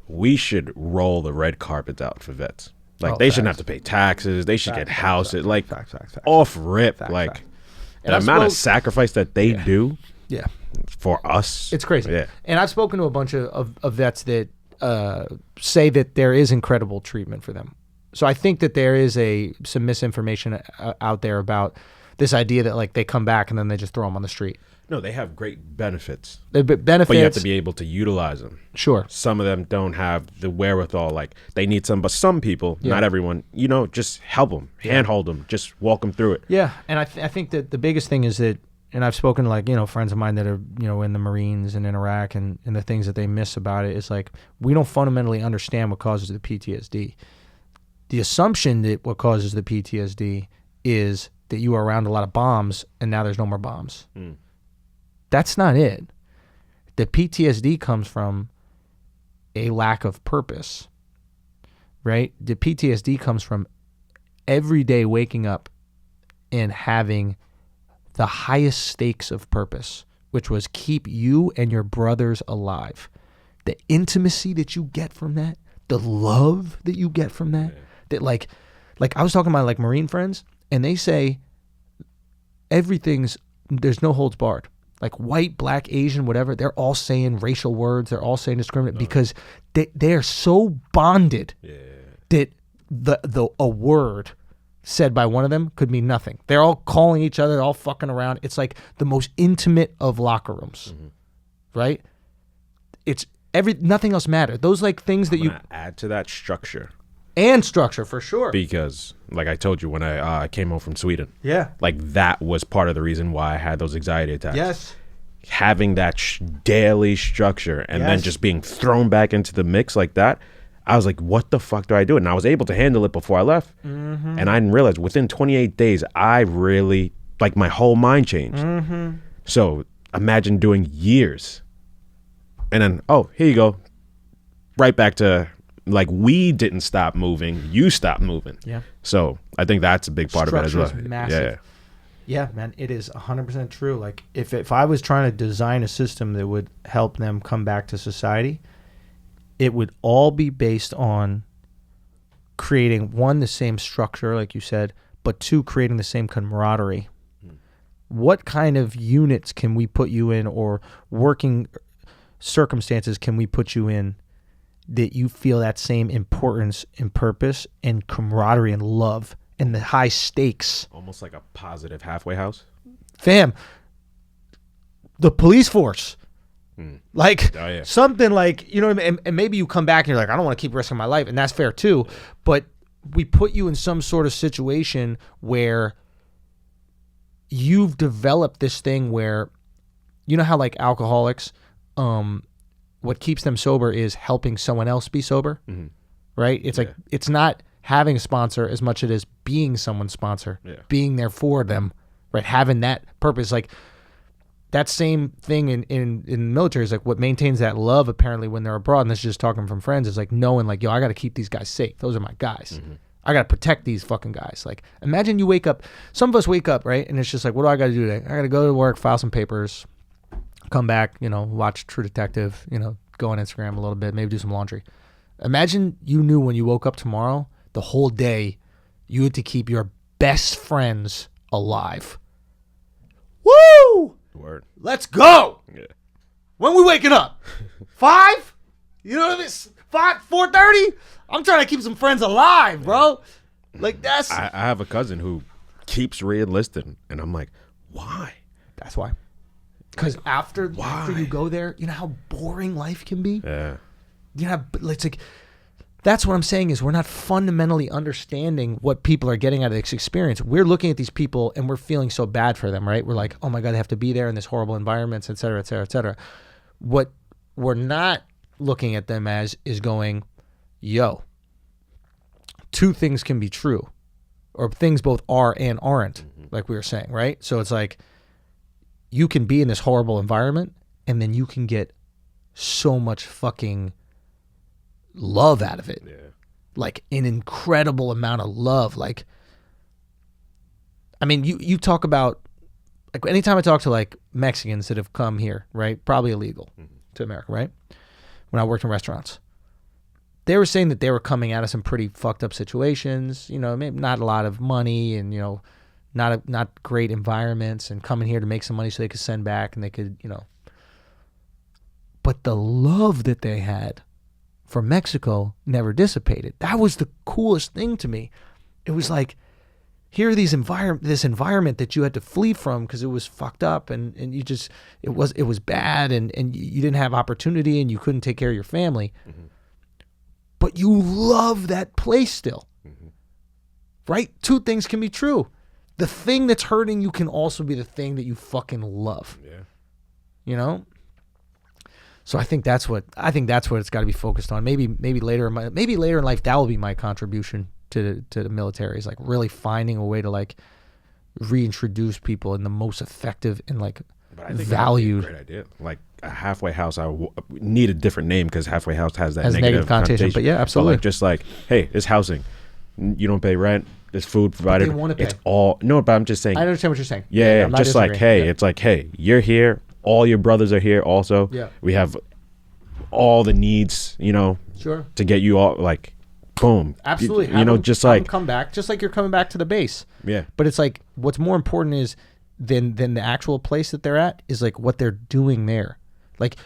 we should roll the red carpets out for vets. Like, they shouldn't have to pay taxes. They should get houses. Like, off rip. Like, the amount of sacrifice that they do for us. It's crazy. Yeah. And I've spoken to a bunch of vets that say that there is incredible treatment for them. So I think that there is some misinformation out there about this idea that, like, they come back and then they just throw them on the street. No, they have great benefits. Benefits. But you have to be able to utilize them. Sure. Some of them don't have the wherewithal. Like, they need some, but some people, not everyone, just help them, handhold them, just walk them through it. Yeah, and I think that the biggest thing is that, and I've spoken to, like, friends of mine that are, in the Marines and in Iraq, and the things that they miss about it is, like, we don't fundamentally understand what causes the PTSD. The assumption that what causes the PTSD is that you are around a lot of bombs and now there's no more bombs. That's not it. The PTSD comes from a lack of purpose, right? The PTSD comes from every day waking up and having the highest stakes of purpose, which was keep you and your brothers alive. The intimacy that you get from that, the love that you get from that, that like I was talking to my, like, Marine friends, and they say there's no holds barred. Like, white, black, Asian, whatever, they're all saying racial words. They're all saying discriminate because they are so bonded that a word said by one of them could mean nothing. They're all calling each other, they're all fucking around. It's like the most intimate of locker rooms, right? It's nothing else matters. Those, like, things that you add to that structure. And structure, for sure. Because, like I told you, when I came home from Sweden, Yeah. like that was part of the reason why I had those anxiety attacks. Yes. Having that daily structure and then just being thrown back into the mix like that, I was like, what the fuck do I do? And I was able to handle it before I left. Mm-hmm. And I didn't realize within 28 days, I really, like, my whole mind changed. Mm-hmm. So imagine doing years. And then, oh, here you go. Right back to, like, we didn't stop moving. You stopped moving. Yeah. So I think that's a big part of it as well. Structure is massive. Yeah. Yeah, man, it is 100% true. Like, if I was trying to design a system that would help them come back to society, it would all be based on creating, one, the same structure, like you said, but two, creating the same camaraderie. What kind of units can we put you in, or working circumstances can we put you in that you feel that same importance and purpose and camaraderie and love and the high stakes? Almost like a positive halfway house. Fam, the police force. Like, Oh, yeah. something like, you know what I mean? And maybe you come back and you're like, I don't want to keep risking my life, and that's fair too. But we put you in some sort of situation where you've developed this thing where, you know how like alcoholics, what keeps them sober is helping someone else be sober, right? It's like, it's not having a sponsor as much as it is being someone's sponsor, being there for them, right? Having that purpose. Like, that same thing in the military is like what maintains that love apparently when they're abroad, and this is just talking from friends, is like knowing like, yo, I got to keep these guys safe. Those are my guys. I got to protect these fucking guys. Like, imagine you wake up, some of us wake up, right? And it's just like, what do I got to do today? I got to go to work, file some papers, come back, you know, watch True Detective, you know, go on Instagram a little bit, maybe do some laundry. Imagine you knew when you woke up tomorrow, the whole day, you had to keep your best friends alive. Woo! Word. Let's go. Yeah. When we waking up? 5? You know what I mean? 4:30? I'm trying to keep some friends alive, bro. Like, that's... I have a cousin who keeps re-enlisting, and I'm like, why? That's why. Because after you go there, you know how boring life can be? Yeah. You know, it's like... That's what I'm saying is we're not fundamentally understanding what people are getting out of this experience. We're looking at these people and we're feeling so bad for them, right? We're like, oh my God, they have to be there in this horrible environments, et cetera, et cetera, et cetera. What we're not looking at them as is going, yo, two things can be true, or things both are and aren't, like we were saying, right? So it's like, you can be in this horrible environment and then you can get so much fucking love out of it. Yeah. Like an incredible amount of love. Like, I mean, you talk about, like, anytime I talk to like Mexicans that have come here, right? Probably illegal to America, right? When I worked in restaurants, they were saying that they were coming out of some pretty fucked up situations, you know, maybe not a lot of money and, you know, not great environments, and coming here to make some money so they could send back and they could, you know. But the love that they had for Mexico never dissipated. That was the coolest thing to me. It was like, here are this environment that you had to flee from because it was fucked up and you just, it was bad and you didn't have opportunity and you couldn't take care of your family. But you love that place still. Right? Two things can be true. The thing that's hurting you can also be the thing that you fucking love. Yeah. You know? So I think that's what it's got to be focused on. Maybe later in life that will be my contribution to the military, is like really finding a way to like reintroduce people in the most effective and like valued. Great idea. Like a halfway house, need a different name because halfway house has that negative connotation. But yeah, absolutely. But like, just like, hey, it's housing. You don't pay rent. There's food provided. They want to pay. It's all no, but I'm just saying. I understand what you're saying. Yeah, just like, hey, it's like, hey, you're here. All your brothers are here also. Yeah. We have all the needs, you know, sure, to get you all, like, boom. Absolutely. You know, just like come back, just like you're coming back to the base. Yeah. But it's like, what's more important is than the actual place that they're at is like what they're doing there. Like,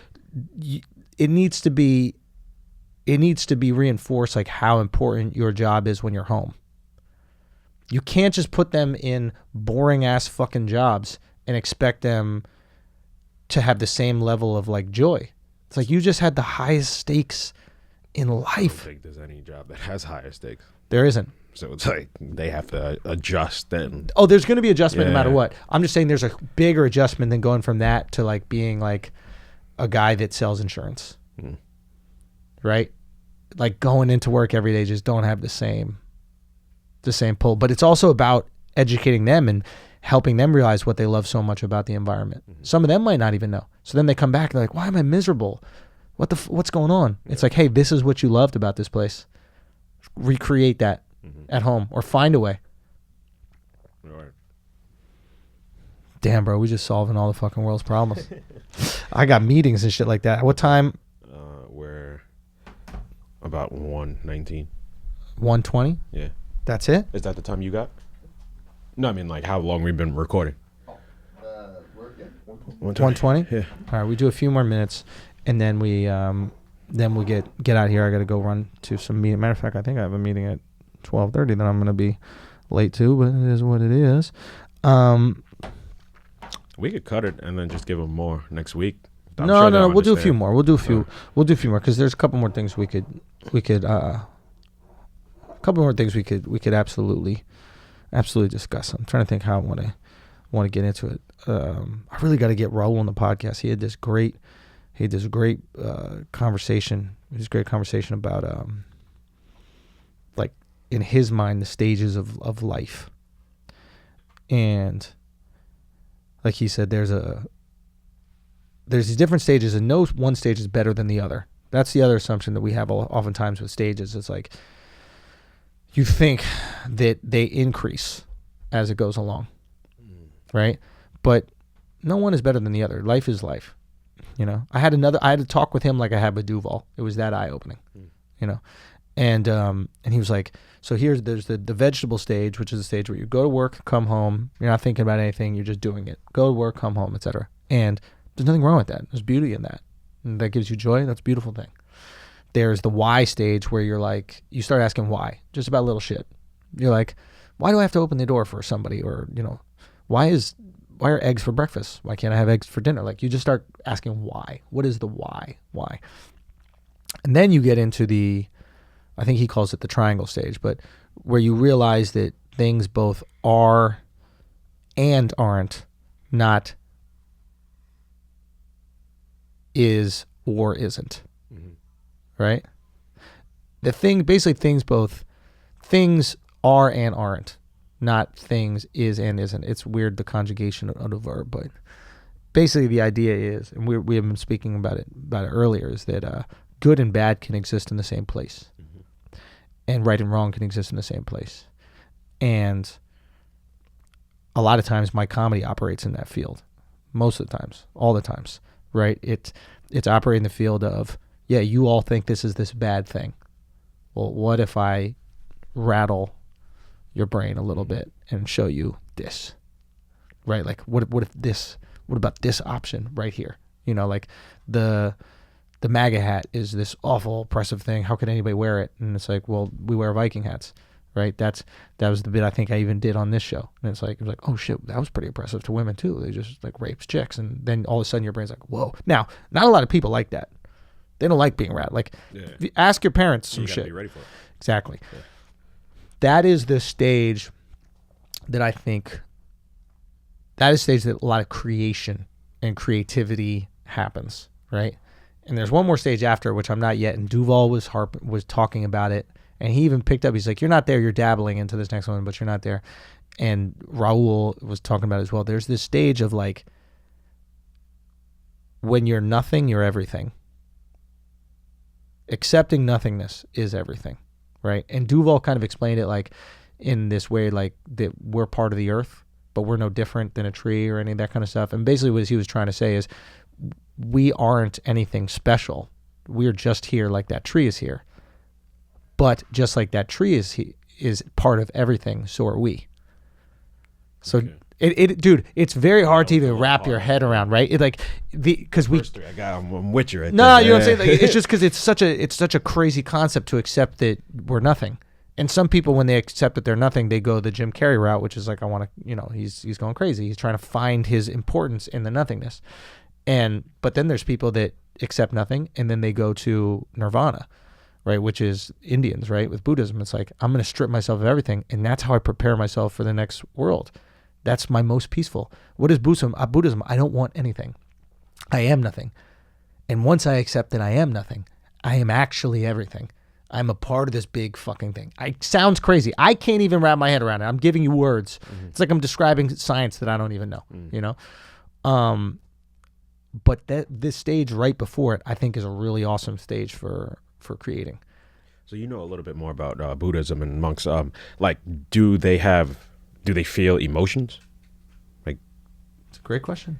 it needs to be reinforced, like how important your job is when you're home. You can't just put them in boring ass fucking jobs and expect them to have the same level of like joy. It's like you just had the highest stakes in I don't life. think there's any job that has higher stakes. There isn't. So it's like they have to adjust then. Oh, there's going to be adjustment no matter Yeah. what. I'm just saying there's a bigger adjustment than going from that to like being like a guy that sells insurance. Right? Like going into work every day just don't have the same pull. But it's also about educating them and helping them realize what they love so much about the environment. Some of them might not even know. So then they come back and they're like, why am I miserable? What's going on? It's like, hey, this is what you loved about this place. Recreate that at home or find a way. Right. Damn, bro, we just solving all the fucking world's problems. I got meetings and shit like that. What time? We're about 1:19. 1:20? Yeah. That's it? Is that the time you got? No, I mean like how long we've been recording. 1:20? Yeah. All right, we do a few more minutes, and then we get out of here. I got to go run to some meeting. Matter of fact, I think I have a meeting at 12:30 that I'm going to be late to, but it is what it is. We could cut it and then just give them more next week. No. We'll do a few more. We'll do a few more because there's a couple more things we could absolutely discuss. I'm trying to think how I want to get into it. I really got to get Raul on the podcast. He had this great conversation. This great conversation about like in his mind the stages of life, and like he said, there's these different stages, and no one stage is better than the other. That's the other assumption that we have oftentimes with stages. It's like you think that they increase as it goes along, right? But no one is better than the other. Life is life, you know. I had to talk with him like I had with Duval. It was that eye opening, you know. And he was like, so there's the vegetable stage, which is the stage where you go to work, come home, you're not thinking about anything, you're just doing it. Go to work, come home, etc. And there's nothing wrong with that. There's beauty in that. And that gives you joy. That's a beautiful thing. There's the why stage where you're like, you start asking why, just about little shit. You're like, why do I have to open the door for somebody? Or, you know, why are eggs for breakfast? Why can't I have eggs for dinner? Like you just start asking why. What is the why? Why? And then you get into I think he calls it the triangle stage, but where you realize that things both are and aren't, not is or isn't. Right? Things are and aren't, not things is and isn't. It's weird, the conjugation of the verb, but basically the idea is, and we have been speaking about it earlier, is that good and bad can exist in the same place. And right and wrong can exist in the same place. And a lot of times my comedy operates in that field. Most of the times. All the times. Right? It's operating the field of, yeah, you all think this is this bad thing. Well, what if I rattle your brain a little bit and show you this? Right? Like what about this option right here? You know, like the MAGA hat is this awful oppressive thing. How could anybody wear it? And it's like, well, we wear Viking hats, right? That was the bit I think I even did on this show. And it was like, oh shit, that was pretty oppressive to women too. They just like rapes chicks, and then all of a sudden your brain's like, whoa. Now, not a lot of people like that. They don't like being rattled. Like, ask your parents some you gotta shit. Be ready for it. Exactly. Yeah. That is the stage that I think. That is the stage that a lot of creation and creativity happens, right? And there's one more stage after, which I'm not yet. And Duval was talking about it, and he even picked up. He's like, "You're not there. You're dabbling into this next one, but you're not there." And Raul was talking about it as well. There's this stage of like, when you're nothing, you're everything. Accepting nothingness is everything, right? And Duval kind of explained it like in this way, like that we're part of the earth, but we're no different than a tree or any of that kind of stuff. And basically, what he was trying to say is, we aren't anything special. We're just here like that tree is here. But just like that tree is part of everything, so are we. So dude, it's very hard to even wrap your head around, right? It like because I'm with you right no, there. you know what I'm saying? Like, it's just because it's such a crazy concept to accept that we're nothing. And some people, when they accept that they're nothing, they go the Jim Carrey route, which is like, I want to, you know, he's going crazy. He's trying to find his importance in the nothingness. But then there's people that accept nothing, and then they go to nirvana, right? Which is Indians, right? With Buddhism, it's like, I'm going to strip myself of everything. And that's how I prepare myself for the next world. That's my most peaceful. What is Buddhism? Buddhism, I don't want anything. I am nothing. And once I accept that I am nothing, I am actually everything. I'm a part of this big fucking thing. Sounds crazy. I can't even wrap my head around it. I'm giving you words. It's like I'm describing science that I don't even know, you know? But this stage right before it, I think, is a really awesome stage for creating. So you know a little bit more about Buddhism and monks. Like, do they feel emotions? Like, it's a great question.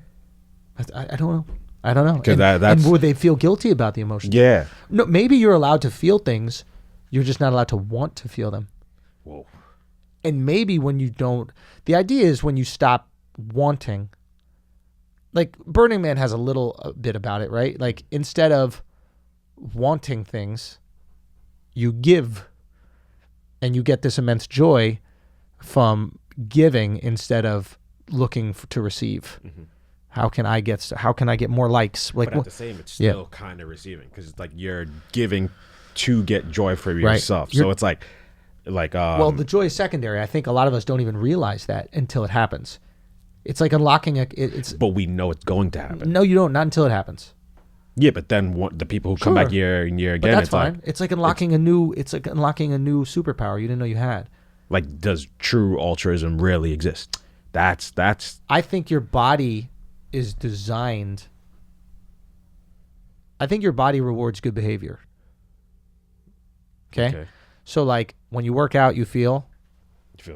I don't know. I don't know. And would they feel guilty about the emotions? Yeah. No, maybe you're allowed to feel things. You're just not allowed to want to feel them. Whoa. And maybe when you don't, the idea is when you stop wanting, like Burning Man has a little bit about it, right? Like instead of wanting things, you give, and you get this immense joy from giving instead of looking to receive. Mm-hmm. How can I get more likes? Like, but at the same, it's still kind of receiving, because it's like you're giving to get joy for yourself. Right. So it's like, well, the joy is secondary. I think a lot of us don't even realize that until it happens. It's like unlocking but we know it's going to happen. No, you don't. Not until it happens. Yeah, but then the people who come back year and year again, that's fine. It's like unlocking a new superpower you didn't know you had. Like, does true altruism really exist? That's. I think your body is designed. I think your body rewards good behavior. Okay? So like when you work out, you feel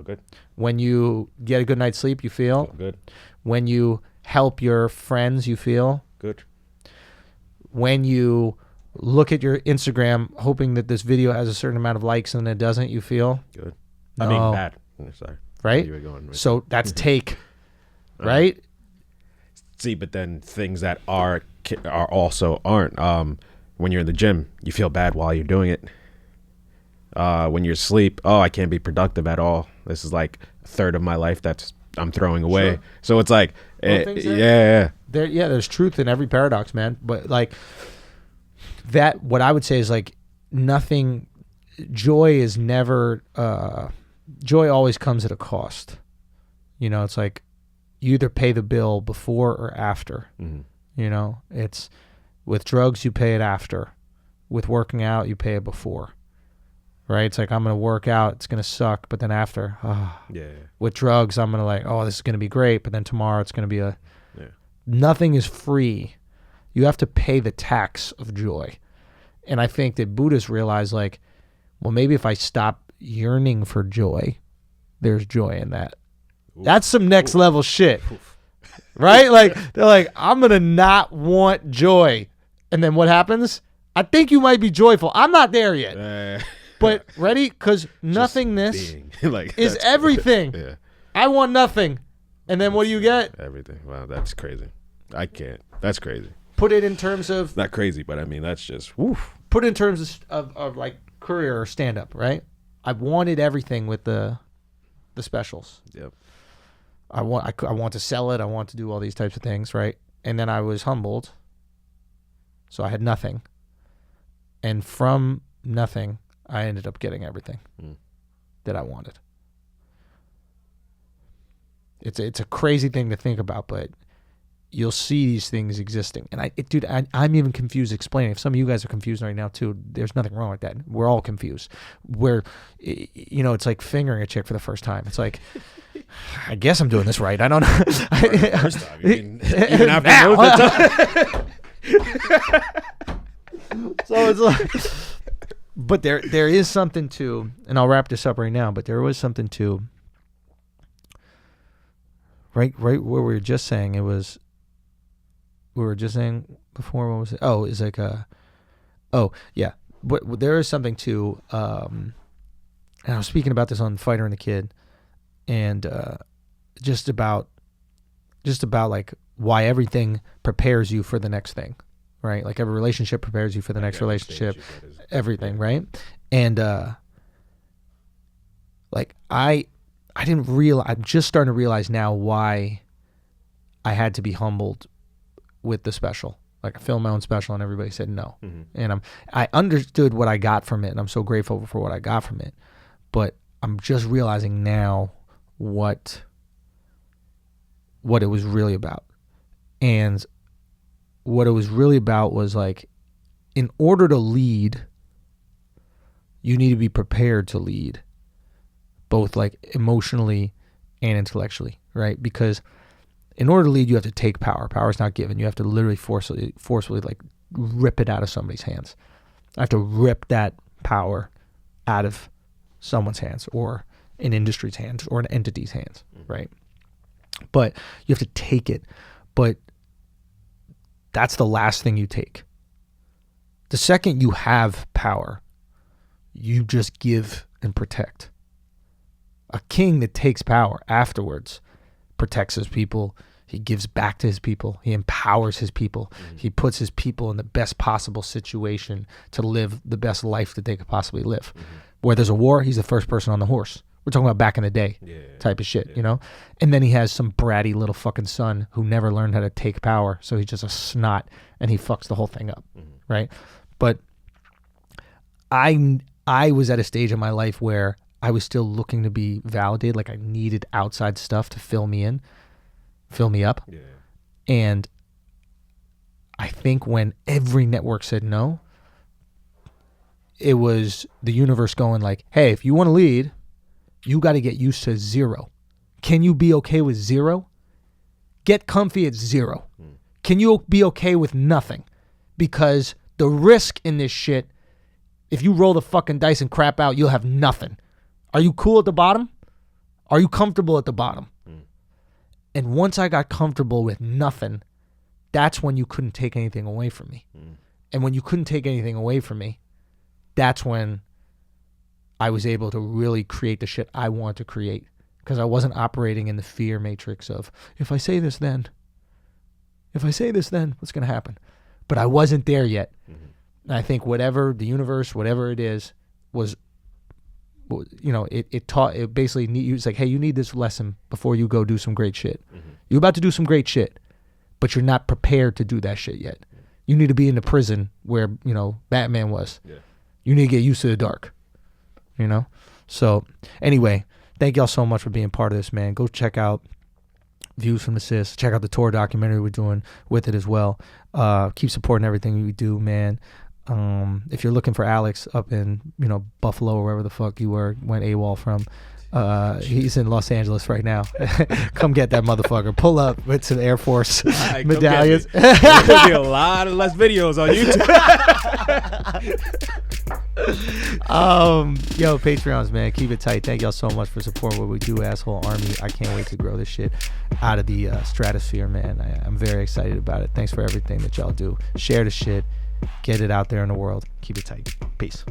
good. When you get a good night's sleep, you feel good. When you help your friends, you feel good. When you look at your Instagram hoping that this video has a certain amount of likes and it doesn't, you feel good. I mean, bad. Sorry. Right? So that's take, right? See, but then things that are also aren't. When you're in the gym, you feel bad while you're doing it. When you're asleep, I can't be productive at all. This is like a third of my life I'm throwing away. Sure. So it's like, there's truth in every paradox, man. But like that, what I would say is like nothing. Joy is never. Joy always comes at a cost. You know, it's like you either pay the bill before or after. Mm-hmm. You know, it's with drugs, you pay it after. With working out, you pay it before. Right? It's like, I'm going to work out, it's going to suck, but then after, with drugs, I'm going to this is going to be great, but then tomorrow it's going to be nothing is free. You have to pay the tax of joy. And I think that Buddhists realize like, well, maybe if I stop yearning for joy, there's joy in that. Ooh. That's some next level shit. Right? Like, they're like, I'm going to not want joy. And then what happens? I think you might be joyful. I'm not there yet. But ready? Because nothingness is everything. Yeah. I want nothing. And then what do you get? Everything. Wow, that's crazy. I can't. That's crazy. Put it in terms of... Not crazy, but I mean, that's just... Woof. Put it in terms of like career or stand-up, right? I wanted everything with the specials. Yep. I want to sell it. I want to do all these types of things, right? And then I was humbled. So I had nothing. And from nothing, I ended up getting everything that I wanted. It's a crazy thing to think about, but you'll see these things existing. And I'm even confused explaining. If some of you guys are confused right now too, there's nothing wrong with that. We're all confused. It's like fingering a chick for the first time. It's like, I guess I'm doing this right. I don't know. First time, even after the So it's like, but there is something to, and I'll wrap this up right now, but there was something to, right where we were just saying, we were just saying before, what was it? Oh, it's like but there is something to, and I was speaking about this on Fighter and the Kid, and just about like why everything prepares you for the next thing. Right? Like every relationship prepares you for the next relationship, everything, right? And like I didn't realize, I'm just starting to realize now why I had to be humbled with the special. Like I filmed my own special and everybody said no. And I understood what I got from it, and I'm so grateful for what I got from it. But I'm just realizing now what it was really about. And what it was really about was like, in order to lead, you need to be prepared to lead, both like emotionally and intellectually, right? Because in order to lead, you have to take power. Power is not given. You have to literally forcefully like rip it out of somebody's hands. I have to rip that power out of someone's hands, or an industry's hands, or an entity's hands, right? But you have to take it. But that's the last thing you take. The second you have power, you just give and protect. A king that takes power afterwards protects his people. He gives back to his people. He empowers his people. He puts his people in the best possible situation to live the best life that they could possibly live. Where there's a war, he's the first person on the horse. We're talking about back in the day type of shit, you know? And then he has some bratty little fucking son who never learned how to take power, so he's just a snot, and he fucks the whole thing up, right? But I was at a stage in my life where I was still looking to be validated. Like I needed outside stuff to fill me up. Yeah. And I think when every network said no, it was the universe going like, hey, if you want to lead, you got to get used to 0. Can you be okay with 0? Get comfy at 0. Can you be okay with nothing? Because the risk in this shit, if you roll the fucking dice and crap out, you'll have nothing. Are you cool at the bottom? Are you comfortable at the bottom? And once I got comfortable with nothing, that's when you couldn't take anything away from me. And when you couldn't take anything away from me, that's when I was able to really create the shit I want to create. Because I wasn't operating in the fear matrix of, if I say this then, what's going to happen? But I wasn't there yet. And I think whatever the universe, whatever it is, was, you know, it taught, it basically, it's like, hey, you need this lesson before you go do some great shit. You're about to do some great shit, but you're not prepared to do that shit yet. You need to be in the prison where, you know, Batman was. You need to get used to the dark, you know? So anyway, thank y'all so much for being part of this, man. Go check out Views from the Sis. Check out the tour documentary we're doing with it as well. Keep supporting everything we do, man. If you're looking for Alex up in, you know, Buffalo or wherever the fuck you went AWOL from, he's in Los Angeles right now. Come get that motherfucker. Pull up with some Air Force medallions. There'll be a lot of less videos on YouTube. Yo, Patreons, man, keep it tight. Thank y'all so much for supporting what we do, Asshole Army. I can't wait to grow this shit out of the stratosphere, man. I'm very excited about it. Thanks for everything that y'all do. Share the shit. Get it out there in the world. Keep it tight. Peace.